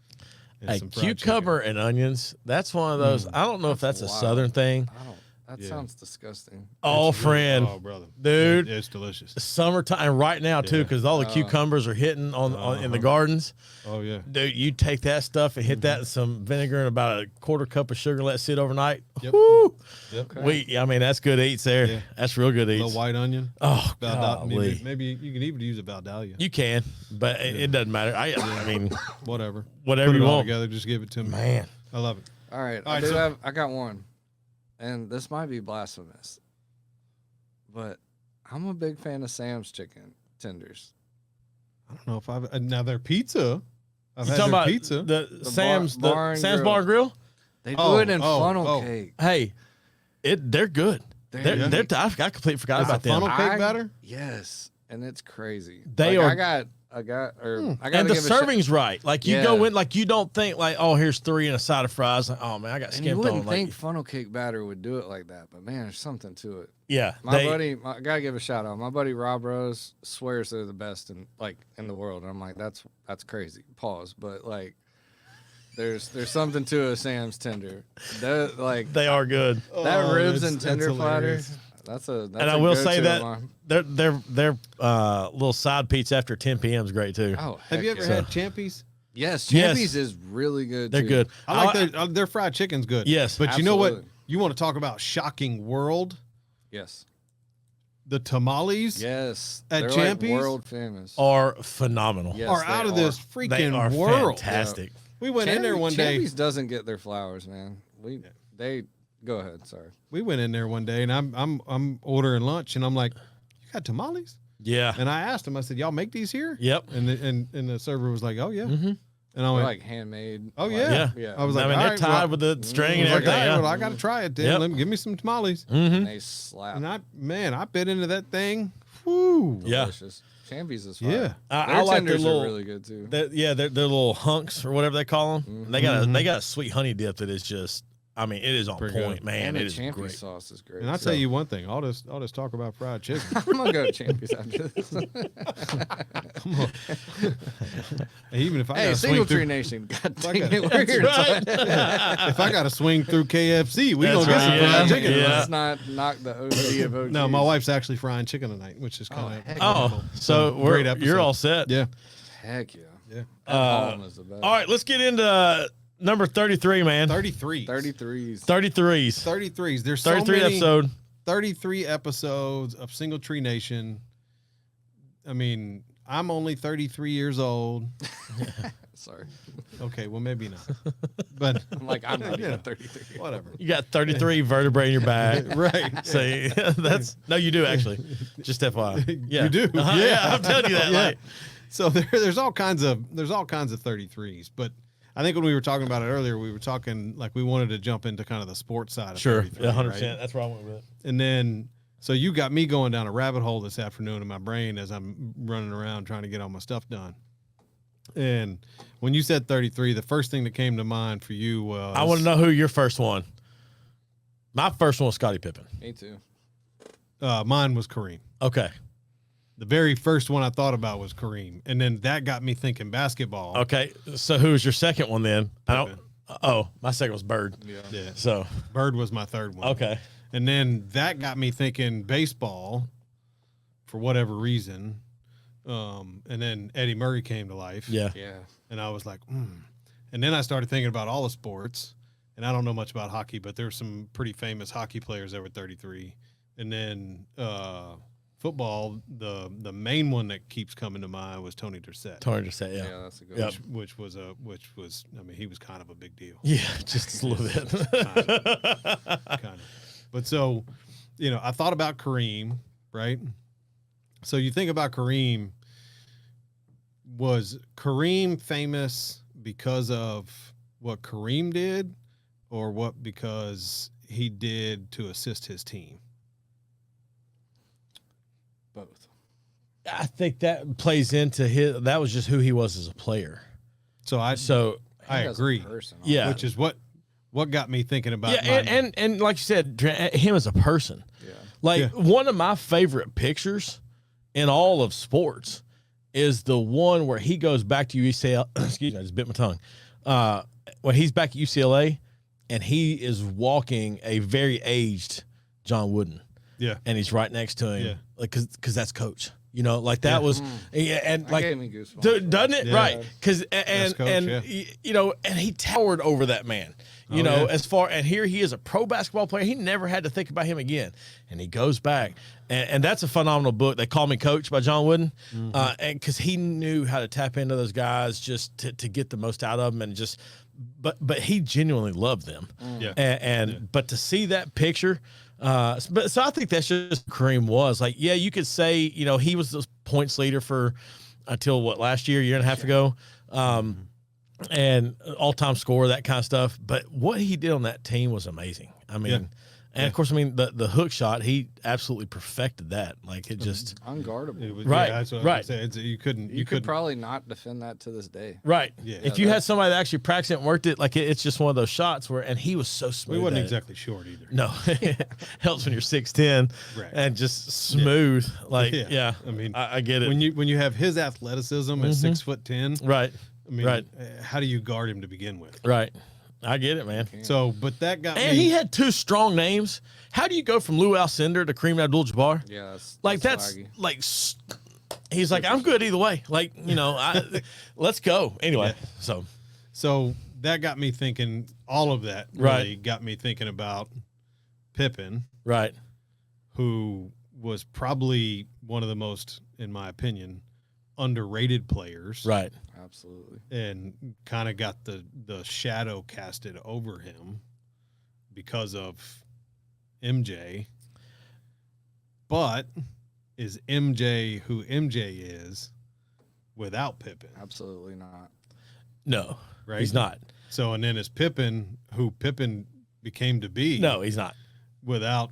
And Hey, some fried cucumber chicken. and onions. That's one of those. I don't know if that's a wild. Southern thing. I don't. That Yeah. sounds disgusting. Oh, It's really- friend. Oh, brother. Dude. It's delicious. Summertime, and right now too, Yeah. because all the cucumbers are hitting on in the gardens. Oh, yeah. Dude, you take that stuff and hit that in some vinegar and about a quarter cup of sugar, let it sit overnight. Yep. Woo! Yep. I mean, that's good eats there. Yeah. That's real good A eats. little white onion. Oh, Maybe, golly. maybe you can even use a Valdalia. You can, but it doesn't matter. I mean, Whatever. whatever Put it you all want. together. Just give it to me. Man. I love it. All right, All right, I got one, and this might be blasphemous, but I'm a big fan of Sam's chicken tenders. I don't know if I've now their pizza. I've You had talking their about pizza. The Sam's bar and Sam's grill. Bar and Grill? They do Oh, it in oh, funnel oh. cake. Hey, they're good. They're unique. I completely forgot It's a about them. funnel cake batter? Yes, and it's crazy. They Like, are- I got. I got And the give a serving's right. Like you Yeah. go in, like you don't think like, oh, here's 3 and a side of fries. Like, oh man, I got And you skimped wouldn't on. Like, think funnel cake batter would do it like that, but man, there's something to it. yeah, My buddy, I gotta give a shout out. My buddy Rob Rose swears they're the best in the world. And I'm like, that's crazy. Pause. But like, there's something to a Sam's tender. they are good. That Oh, ribs that's- and tender that's platter. hilarious. That's And a I will go-to say of that mine. their little side pizza after 10 p.m. is great too. Oh, Have you heck ever yeah. had Champies? Yes, Yes. Champy's is really good. They're too. good. I like their fried chicken's good. Yes, but you know what? absolutely. You want to talk about shocking world? Yes, The tamales yes. At They're Champy's? like world famous. are phenomenal. Yes, are they out of are. this They freaking are world. fantastic. We went in there one day. Champy's doesn't get their flowers, man. They go ahead. Sorry. We went in there one day, and I'm ordering lunch, and I'm like, "You got tamales?" Yeah. And I asked him, I said, "Y'all make these here?" Yep. And the server was like, "Oh yeah." Mhm. And I They're went, like handmade. "Oh like- yeah." Yeah. I was like, I mean, "All they're right, tied well," with the string and I was like, everything. "All right, Yeah. well, I got to try it then. Yep. Let me give me some tamales." Mhm. They slap. And I bit into that thing. Whoo. Yeah. Delicious. Champy's is fire. Yeah. I Their like their tenders little. are really good too. They're little hunks or whatever they call them. They got Mm-hmm. they got a sweet honey dip that is just. I mean, it is on Pretty point, good. man. And It the is Champy great. sauce is great. And I'll too. tell you one thing. All this talk about fried chicken. I'm gonna go to Champy's after this. Even if I Hey, got Single swing Tree through, Nation. God I dang got- it, we're here. Right. if I got to swing through KFC, we That's gonna get some right, fried yeah. chicken. Yeah. Let's not knock the OG of OGs. No, my wife's actually frying chicken tonight, which is kind of heck Oh, so Great episode. you're all set. yeah. Heck yeah. Yeah. That Holland is the best. All right, let's get into number 33, man. 33. 33's. 33's. 33's. There's so 33 many, episode. 33 episodes of Single Tree Nation. I mean, I'm only 33 years old. Sorry. Okay, well maybe not. But I'm like, I'm not Yeah. even 33. whatever. You got 33 vertebrae in your back. Right. See, that's no, you do actually. Just FYI. Yeah. You do. Yeah, I'm telling you that. Yeah. Like, So there's all kinds of 33s, but I think when we were talking about it earlier, we were talking like we wanted to jump into kind of the sports side of sure, 33, 100%. right? That's where I went with it. And then so you got me going down a rabbit hole this afternoon in my brain as I'm running around trying to get all my stuff done. And when you said 33, the first thing that came to mind for you was I want to know who your first one. My first one was Scottie Pippen. Me too. Mine was Kareem. Okay. The very first one I thought about was Kareem, and then that got me thinking basketball. Okay. So who was your second one then? I don't. Pippen. Oh, my second was Bird. Yeah. Yeah, So Bird was my third one. okay. And then that got me thinking baseball for whatever reason. And then Eddie Murray came to life. Yeah. Yeah. And I was like, And then I started thinking about all the sports. And I don't know much about hockey, but there's some pretty famous hockey players that were 33. And then football, the main one that keeps coming to mind was Tony Dorsett. Tony just said, Yeah, yeah. that's a good Yep. one. Which was I mean, he was kind of a big deal. Yeah, just a little bit. Kind of. But so, I thought about Kareem, right? So you think about Kareem. Was Kareem famous because of what Kareem did, or what because he did to assist his team? Both. I think that plays into his. That was just who he was as a player. So I So And as a agree. person, Yeah. which is what what got me thinking about and like you said, him as a person. Yeah. Like one of my favorite pictures in all of sports is the one where he goes back to UCLA. Excuse me, I just bit my tongue. When he's back at UCLA and he is walking a very aged John Wooden. Yeah. And he's right next to him. Yeah. Like, cause that's coach. You know, like that was, and like, gave me goosebumps. Doesn't it? Yeah. Right. Cause, and you know, and he towered over that man, you know, as far, and here he is a pro basketball player. He never had to think about him again. And he goes back and that's a phenomenal book. They Call Me Coach by John Wooden. And cause he knew how to tap into those guys just to get the most out of them and just, but he genuinely loved them. Yeah. But to see that picture, so I think that's just Kareem was like, yeah, you could say, you know, he was the points leader for until last year and a half ago. And all-time scorer, that kind of stuff. But what he did on that team was amazing. I mean, and of course, I mean, the hook shot, he absolutely perfected that. Like it just unguardable. It was, right. Yeah, that's what Right. I was saying. You You could probably not defend that to this day. right. Yeah. If you had somebody that actually practiced it and worked it, like it's just one of those shots where, and he was so smooth. We wasn't at it. exactly short either. No, helps when you're 6'10", Right. and just smooth. Like, Yeah. I mean, I get it. When you have his athleticism at 6'10", right, I mean, right. How do you guard him to begin with? right. I get it, man. So, but that got And me. he had two strong names. How do you go from Lou Alcindor to Kareem Abdul-Jabbar? Yeah, That's swaggy. like, he's like, I'm good either way. Like, you know, let's go anyway. So that got me thinking. All of that really got me thinking about Pippen, right, who was probably one of the most, in my opinion, underrated players. right, Absolutely. And kind of got the shadow casted over him because of MJ. But is MJ who MJ is without Pippen? Absolutely not. no, Right? he's not. So, and then is Pippen who Pippen became to be? No, he's not. Without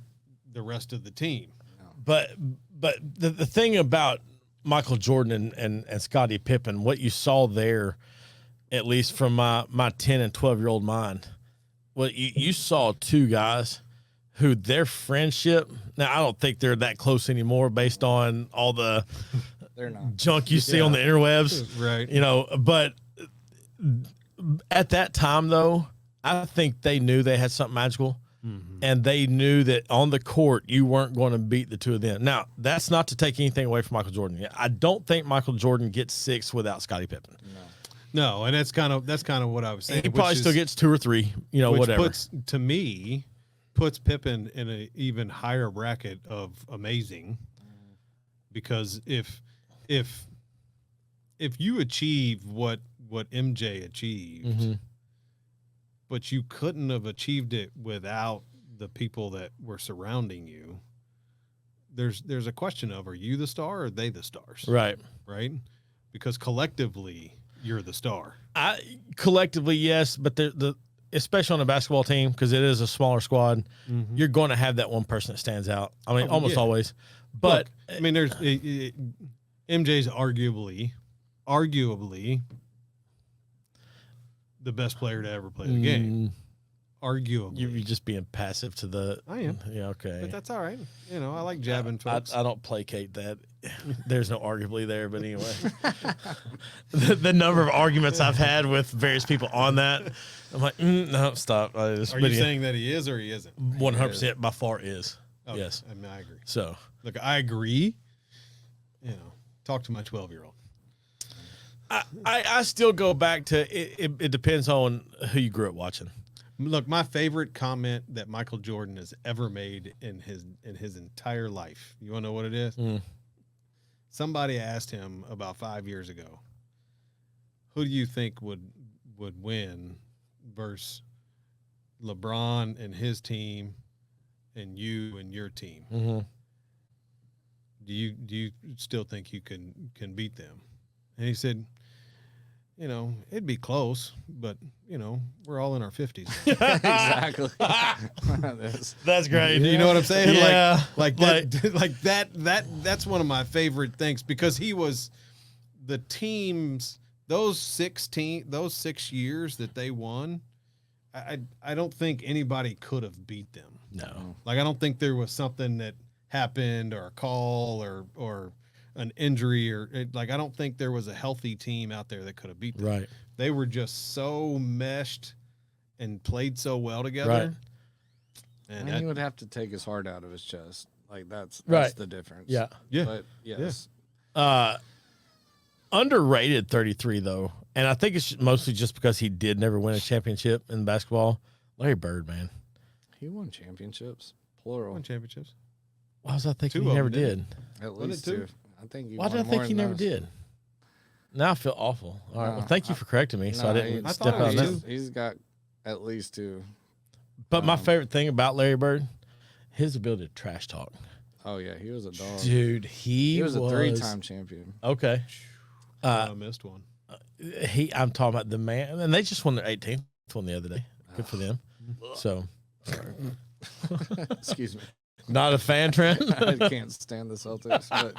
the rest of the team. But the thing about Michael Jordan and Scottie Pippen, what you saw there, at least from my 10 and 12-year-old mind, well, you saw two guys who their friendship, now I don't think they're that close anymore based on all the They're not. junk you see on the interwebs. Right. You know, but at that time, though, I think they knew they had something magical. And they knew that on the court, you weren't going to beat the two of them. Now, that's not to take anything away from Michael Jordan. I don't think Michael Jordan gets 6 without Scottie Pippen. No, and that's kind of what I was saying. He probably still gets 2 or 3, you know, which whatever. puts Pippen in an even higher bracket of amazing, because if you achieve what MJ achieved, but you couldn't have achieved it without the people that were surrounding you, there's a question of, are you the star or are they the stars? Right. Right? Because collectively you're the star. Collectively, yes, but the especially on a basketball team, because it is a smaller squad, you're going to have that one person that stands out. I mean, almost always. But look, I mean, there's MJ's arguably the best player to ever play the game. Arguably. You're just being passive to the. I am. Yeah, okay. But that's all right. You know, I like jabbing folks. I don't placate that. There's no arguably there, but anyway. the number of arguments I've had with various people on that, I'm like, no, stop. Are you saying that he is or he isn't? 100% by far is. Okay. Yes. I mean, I agree. So. Look, I agree. You know, talk to my 12-year-old. I still go back to it depends on who you grew up watching. Look, my favorite comment that Michael Jordan has ever made in his entire life. You want to know what it is? Somebody asked him about 5 years ago, who do you think would win versus LeBron and his team and you and your team? Do you still think you can beat them? And he said, you know, it'd be close, but you know, we're all in our 50s. Exactly. That's great. You know what I'm saying? Yeah. Like that's one of my favorite things, because he was the teams, those 6 years that they won, I don't think anybody could have beat them. No. Like, I don't think there was something that happened or a call or an injury I don't think there was a healthy team out there that could have beat them. Right. They were just so meshed and played so well together. Right. And he would have to take his heart out of his chest. Like that's Right. the difference. Yeah. Yeah. But yes. Underrated 33 though, and I think it's mostly just because he did never win a championship in basketball. Larry Bird, man. He won championships. Plural. Won championships. Why was I thinking Two he of never them, didn't did? At Wasn't least it two? two. I think he Why won did I think more he than never those. did? Now I feel awful. All right. Well, No, thank you for correcting me, so I No, didn't I step thought out it of was that. he's got at least two. But my favorite thing about Larry Bird, his ability to trash talk. Oh yeah, he was a dog. Dude, He was a 3-time champion. Okay. I missed one. I'm talking about the man, and they just won their 18th one the other day. Good for them. So, Excuse me. not a fan, Trent. I can't stand the Celtics, but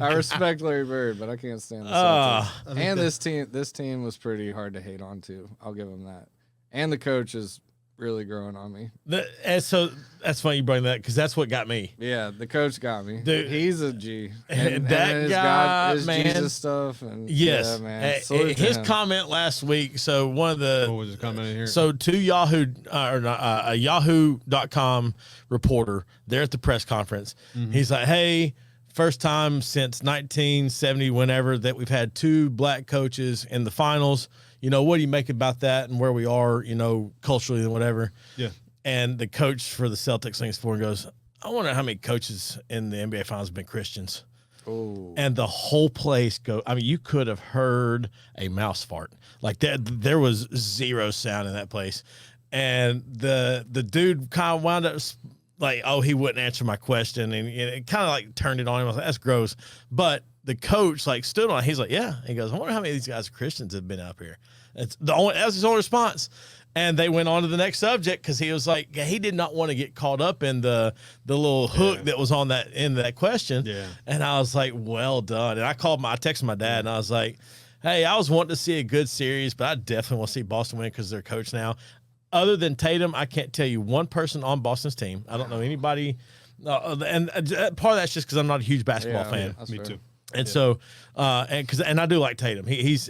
I respect Larry Bird, but I can't stand the Ah. Celtics. And this team was pretty hard to hate on too. I'll give him that. And the coach is really growing on me. And so that's funny you bring that because that's what got me. Yeah, the coach got me. Dude, he's a G. that his guy, his man. Jesus stuff, and Yes, yeah, man. Salute to his him. comment last week. So one of the What was his comment in here? So two Yahoo a Yahoo.com reporter there at the press conference. He's like, hey, first time since 1970, whenever that we've had two black coaches in the finals. You know, what do you make about that and where we are, you know, culturally and whatever? Yeah. And the coach for the Celtics leans forward and goes, I wonder how many coaches in the NBA finals have been Christians. Oh, And the whole place I mean, you could have heard a mouse fart. Like that, there was zero sound in that place. And the dude kind of wound up like, oh, he wouldn't answer my question. And it kind of like turned it on him. I was like, that's gross. But the coach like stood on it. He's like, yeah. He goes, I wonder how many of these guys are Christians have been up here. That was his only response. And they went on to the next subject because he was like, he did not want to get caught up in the little hook that was on that end of that question. Yeah. And I was like, well done. And I texted my dad and I was like, hey, I was wanting to see a good series, but I definitely want to see Boston win because they're coach now. Other than Tatum, I can't tell you one person on Boston's team. I don't know anybody. And part of that's just because I'm not a huge basketball fan. that's Me fair. too. And so, and I do like Tatum. He's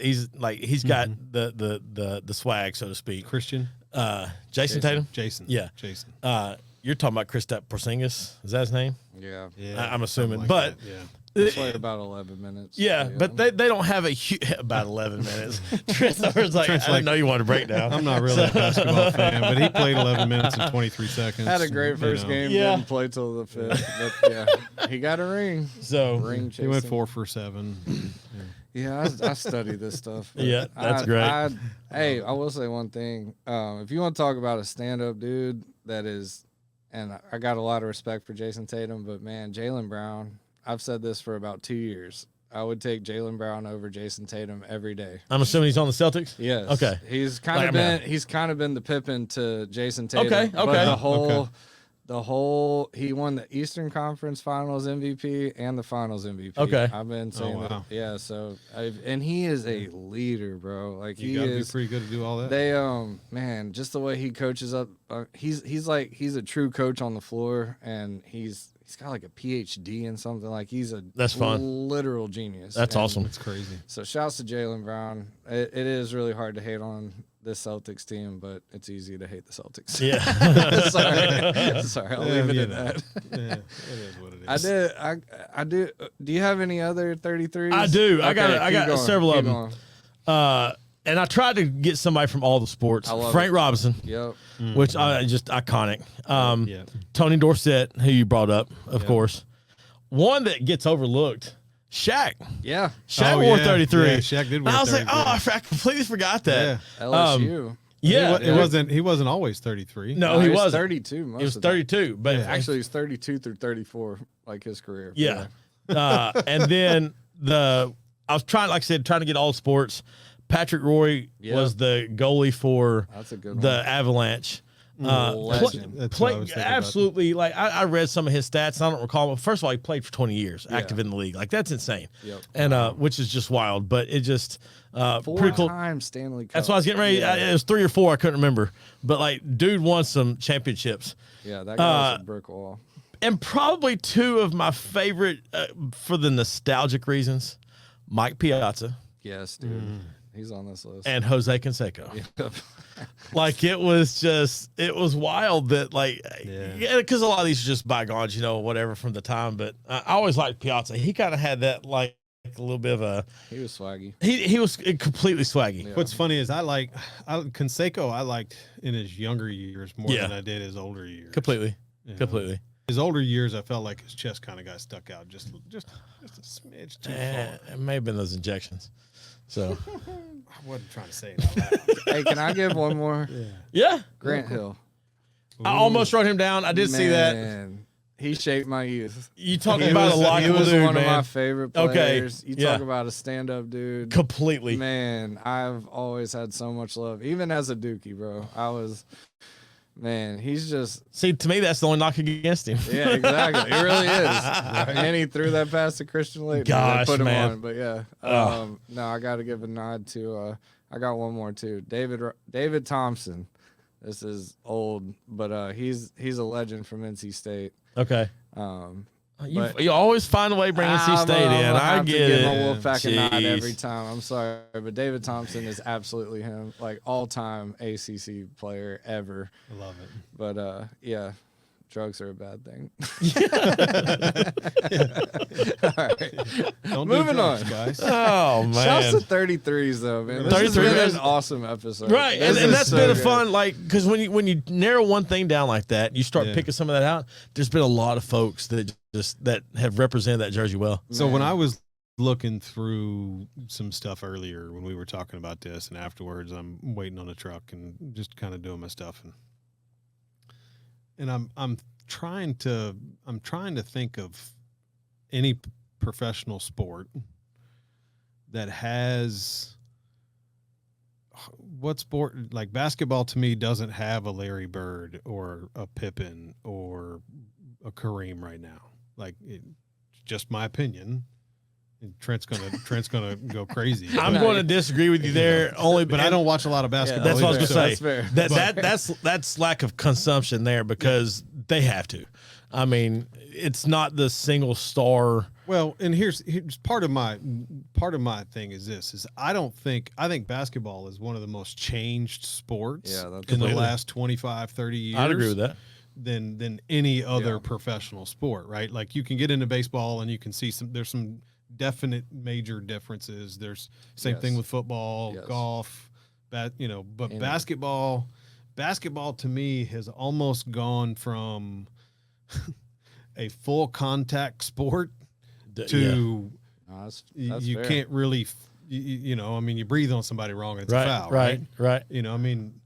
got the swag, so to speak. Christian? Jason Tatum. Jason. Yeah. Jason. You're talking about Kristaps Porzingis. Is that his name? Yeah. Yeah. I'm assuming, something but like that, yeah. He played about 11 minutes. yeah, but they don't have a about 11 minutes. Trent's like, Trent's I didn't know you wanted to break down. I'm not really a basketball fan, but he played 11 minutes and 23 seconds. Had a great you first know. game. Yeah. Didn't play till the 5th. But yeah, he got a ring. So Ring He went chasing. 4 for 7. Yeah, I study this stuff. but Yeah, that's great. Hey, I will say one thing. If you want to talk about a stand-up dude that is, and I got a lot of respect for Jason Tatum, but man, Jaylen Brown, I've said this for about 2 years. I would take Jaylen Brown over Jason Tatum every day. I'm assuming he's on the Celtics. Yes. Okay. He's kind Like, of been he's kind of been the Pippen to Jason Tatum. Okay, But okay. the whole he won the Eastern Conference Finals MVP and the Finals MVP. Okay. I've been saying wow. that. Yeah. So and he is a leader, bro. Like You he got to be is. pretty good to do all that. They man, just the way he coaches up. He's a true coach on the floor, and he's got like a PhD in something. Like he's a That's fun. literal genius. That's And awesome. It's crazy. so shouts to Jaylen Brown. It is really hard to hate on this Celtics team, but it's easy to hate the Celtics. Yeah. Sorry. I'll leave it you at know. that. Yeah, it is what it is. I do. Do you have any other 33s? I do. I got keep going, several keep of them. going. And I tried to get somebody from all the sports. I love Frank it. Robinson, Yep. which just iconic. Yeah. Tony Dorsett, who you brought up, of course. One that gets overlooked, Shaq. Yeah. Shaq Oh, wore yeah. 33. Yeah, Shaq did wear I was like, 33. I completely forgot that. LSU. Yeah. He wasn't always 33. No, he was wasn't. 32. Most He was of the time. 32. But Actually, he's 32 through 34, like his career. yeah. And then I was trying to get all sports. Patrick Roy Yeah. was the goalie for That's a good the one. Avalanche. Legend. That's what I was thinking about. Absolutely. Like I read some of his stats. And I don't recall. But first of all, he played for 20 years, active in the league. Like that's insane. Yep. And which is just wild. But it just pretty cool. 4-time Stanley Cup. That's why I was getting ready. It was 3 or 4. I couldn't remember. But like, dude won some championships. Yeah, that guy was a brick wall. And probably 2 of my favorite for the nostalgic reasons, Mike Piazza Yes, dude. He's on this list. and Jose Canseco. Yep. Like it was wild that like, because a lot of these are just bygones, whatever from the time. But I always liked Piazza. He kind of had that like a little bit of a. He was swaggy. He was completely swaggy. Yeah. What's funny is Canseco I liked in his younger years more than I did his older years. Completely. His older years, I felt like his chest kind of got stuck out just a smidge too far. It may have been those injections. So I wasn't trying to say it out loud. Hey, can I give one more? yeah, Grant Hill. I almost wrote him down. I did see that. Man, he shaped my youth. You talk about a He likable was dude, one man. of my favorite players. You talk about a stand-up dude. Completely. Man, I've always had so much love. Even as a Dookie, bro. Man, he's just... See, to me, that's the only knock against him. Yeah, exactly. It really is. And he threw that pass to Christian Leighton. Gosh, put him man. on. But yeah, no, I got to give a nod to... I got one more too. David Thompson. This is old, but he's a legend from NC State. Okay. But You always find a way to bring NC State in. I get it. my Wolfpack a nod Jeez. every time. I'm sorry, but David Thompson is absolutely him. Like all-time ACC player ever. I love it. But yeah, drugs are a bad thing. All right. Don't Moving do drugs, on. guys. Oh, man. Shouts to 33's though, man. This has 33's. been an awesome episode. Right, This and is that's so been a good. fun, like, because when you narrow one thing down like that, you start picking some of that out. There's been a lot of folks that have represented that jersey well. So when I was looking through some stuff earlier when we were talking about this, and afterwards I'm waiting on the truck and just kind of doing my stuff, and I'm trying to think of any professional sport that has what sport, like basketball to me doesn't have a Larry Bird or a Pippen or a Kareem right now. Like just my opinion. And Trent's gonna go crazy. I'm going to disagree with you there, but I don't watch a lot of basketball. That's what I was either, going to That's say. fair. That's lack of consumption there because they have to. I mean, it's not the single star. Well, and here's part of my thing is this is I think basketball is one of the most changed sports in the last 25, 30 years. I'd agree with that. Than any other professional sport, right? Like you can get into baseball and you can see there's some definite major differences. There's same thing with football, golf, but basketball to me has almost gone from a full contact sport to that's you fair. can't really, I mean, you breathe on somebody wrong, it's a foul, right? Right. I mean,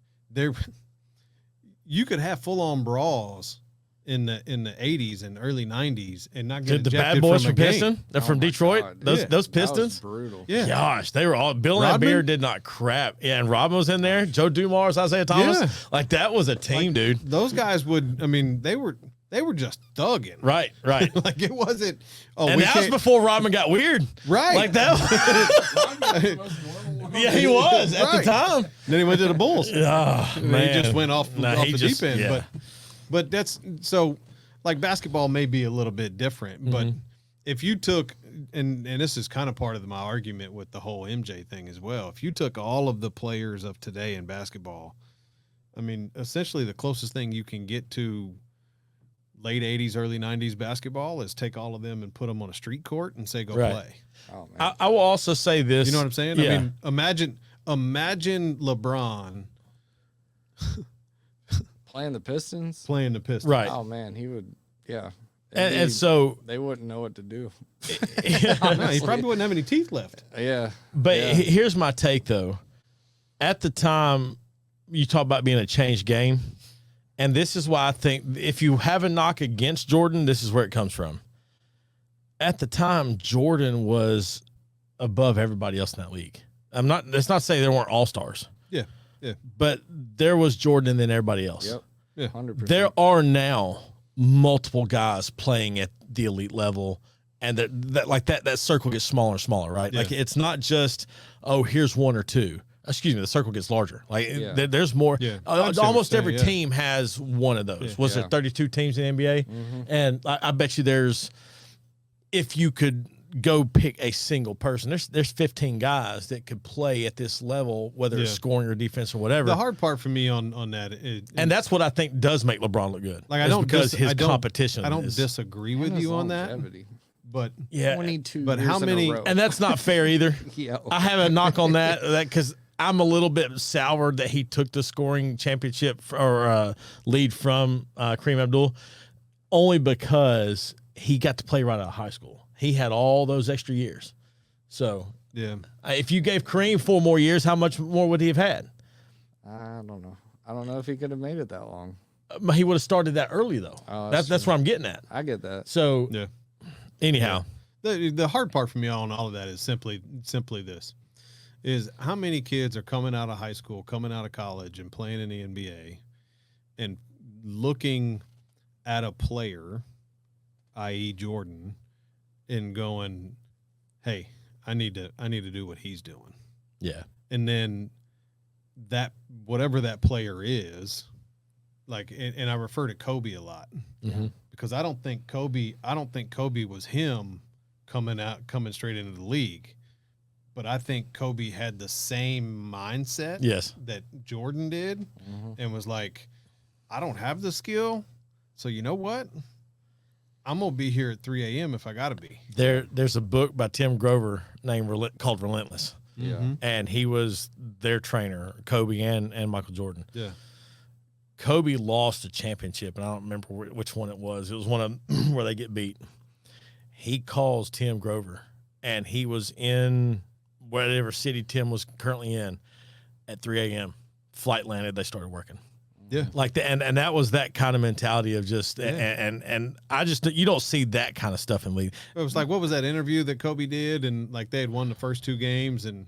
you could have full on brawls in the 80s and early 90s and not get The ejected bad boys from from a game. Piston, they're from my Detroit. God, those that was Pistons, brutal. Yeah. Gosh, they were all. Bill Rodman? Laimbeer did not crap. Yeah, and Robin was in there. Joe Dumars, Isaiah Thomas. Yeah. Like that was a team, dude. Those guys they were just thugging. Right. Like it wasn't. Oh, And that was before Rodman got weird. Right. Like that. Yeah, he was at the Right. time. Then he went to the Bulls. Oh, And man. he just went off the deep end. Yeah. But that's so. Like basketball may be a little bit different, but if you took and this is kind of part of my argument with the whole MJ thing as well. If you took all of the players of today in basketball, I mean, essentially the closest thing you can get to late 80s, early 90s basketball is take all of them and put them on a street court and say, go play. Oh, man. I will also say this. You know what I'm saying? Yeah. I mean, imagine LeBron Playing the Pistons? playing the Pistons. Right. Oh, man, he would, yeah. And so. They wouldn't know what to do. No, he probably wouldn't have any teeth left. Yeah. But yeah. here's my take, though. At the time, you talk about being a changed game. And this is why I think if you have a knock against Jordan, this is where it comes from. At the time, Jordan was above everybody else in that league. That's not to say there weren't all-stars. Yeah. Yeah. But there was Jordan and then everybody else. Yep. Yeah. 100%. There are now multiple guys playing at the elite level, and that circle gets smaller and smaller, right? Yeah. Like it's not just, oh, here's one or two. Excuse me, the circle gets larger. Like Yeah. there's more. Yeah. I understand Almost what you're every saying, yeah. team has one of those. Was Yeah. there 32 teams in the NBA? And I bet you if you could go pick a single person, there's 15 guys that could play at this level, whether it's Yeah. scoring or defense or whatever. The hard part for me on that is, and that's what I think does make LeBron look good. like, is because his I don't- competition. I don't is, disagree And with his you on that, longevity. but yeah, 22 but years how in a many- row. and that's not fair either. Yeah. I have a knock on that because I'm a little bit soured that he took the scoring championship or lead from Kareem Abdul, only because he got to play right out of high school. He had all those extra years. So yeah, if you gave Kareem 4 more years, how much more would he have had? I don't know. I don't know if he could have made it that long. He would have started that early though. Oh, that's that's what I'm getting at. I get that. So yeah. anyhow, The hard part for me on all of that is simply this: is how many kids are coming out of high school, coming out of college, and playing in the NBA, and looking at a player, i.e., Jordan, and going, "Hey, I need to do what he's doing." yeah. And then that whatever that player is, like, and I refer to Kobe a lot because I don't think Kobe was him coming straight into the league, but I think Kobe had the same mindset Yes. that Jordan did, and was like, I don't have the skill, so you know what? I'm gonna be here at 3 a.m. if I gotta be. There's a book by Tim Grover called Relentless. Yeah. And he was their trainer, Kobe and Michael Jordan. Yeah. Kobe lost a championship, and I don't remember which one it was. It was one of where they get beat. He calls Tim Grover, and he was in whatever city Tim was currently in at 3 a.m. Flight landed, they started working. Yeah. Like and that was that kind of mentality of just and I just, you don't see that kind of stuff in league. It was like, what was that interview that Kobe did? And like they had won the first 2 games, and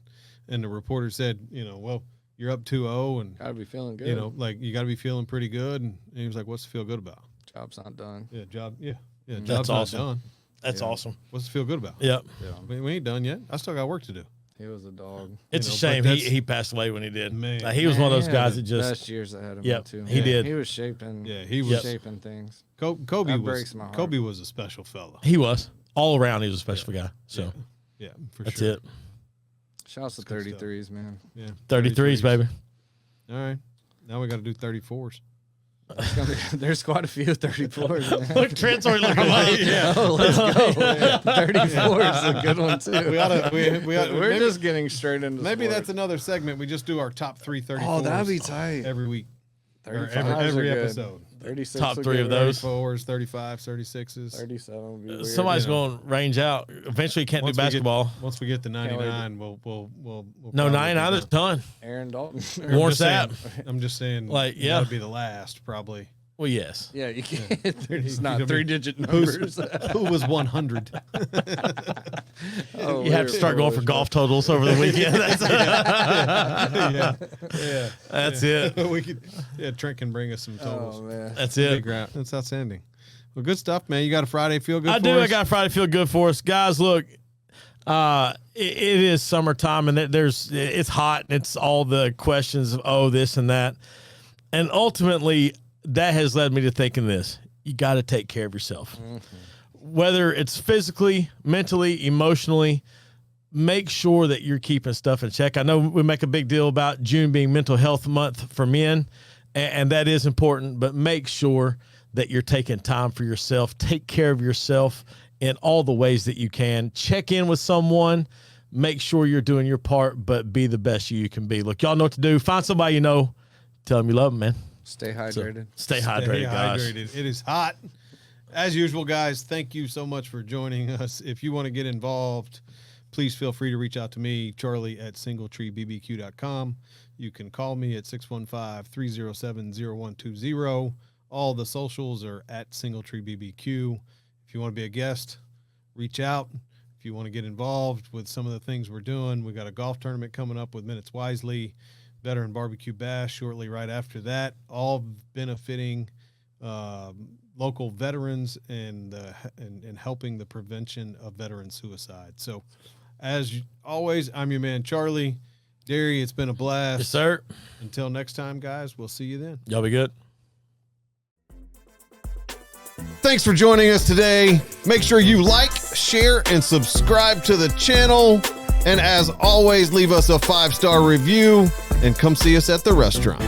the reporter said, well, you're up 2-0, and Gotta be feeling good. like you got to be feeling pretty good. And he was like, what's it feel good about? Job's not done. Yeah, job. Yeah, That's job's awesome. not done. That's awesome. What's it feel good about? Yep. Yeah. We ain't done yet. I still got work to do. He was a dog. It's know, a shame but that's- he passed away when he did. Man. Like, he was one of those He guys had that the just best years ahead of Yep, him too. he did. He was shaping. Yeah, he was shaping things. Kobe That was breaks my heart. Kobe was a special fella. he was all around. He was a special guy. So Yeah, for that's sure. it. Shouts to good stuff. 33's, man. Yeah, 33's, baby. All right, now we got to do 34s. There's quite a few 34s, man. Look, Trent's already looking away. Yeah. Oh, let's go. 34 is a good one too. We oughta, We're maybe, just getting straight into maybe sport. that's another segment. We just do our top 3 34s. Oh, that'd be tight. every week. Or 35s every are good. episode. 36 Top would 3 be of weird. those. 34s, 35s, 36s. 37 would be weird. Somebody's you know. going to range out. Eventually, you can't do Once we get- basketball. Once we get to wait. 99, we'll No, probably 99 be is done. done. Aaron Dalton. Warren I'm just saying- Sapp. I'm just saying, Like, you yeah. gotta be the last, probably. Well, yes. Yeah, you can't. It's I not mean, 3-digit numbers. Who was 100? Oh, You have to start going for golf totals over the weekend. yeah. That's it. We could, Trent can bring us some totals. Oh man. That's Big it. round. That's outstanding. Well, good stuff, man. You got a Friday feel good I for do. us? I got Friday feel good for us, guys. Look, it is summertime, and it's hot, and it's all the questions of this and that, and ultimately that has led me to thinking this: you got to take care of yourself, whether it's physically, mentally, emotionally. Make sure that you're keeping stuff in check. I know we make a big deal about June being Mental Health Month for men, and that is important, but make sure that you're taking time for yourself. Take care of yourself in all the ways that you can. Check in with someone. Make sure you're doing your part, but be the best you can be. Look, y'all know what to do. Find somebody you know. Tell them you love them, man. Stay So, hydrated. stay Stay hydrated, guys. hydrated. It is hot. As usual, guys, thank you so much for joining us. If you want to get involved, please feel free to reach out to me, Charlie, at singletreebbq.com. You can call me at 615-307-0120. All the socials are at singletreebbq. If you want to be a guest, reach out. If you want to get involved with some of the things we're doing, we got a golf tournament coming up with Minutes Wisely. Veteran Barbecue Bash shortly right after that, all benefiting local veterans and helping the prevention of veteran suicide. So, as always, I'm your man, Charlie. Derry, it's been a blast. Yes, sir. Until next time, guys, we'll see you then. Y'all be good. Thanks for joining us today. Make sure you like, share, and subscribe to the channel. And as always, leave us a 5-star review and come see us at the restaurant.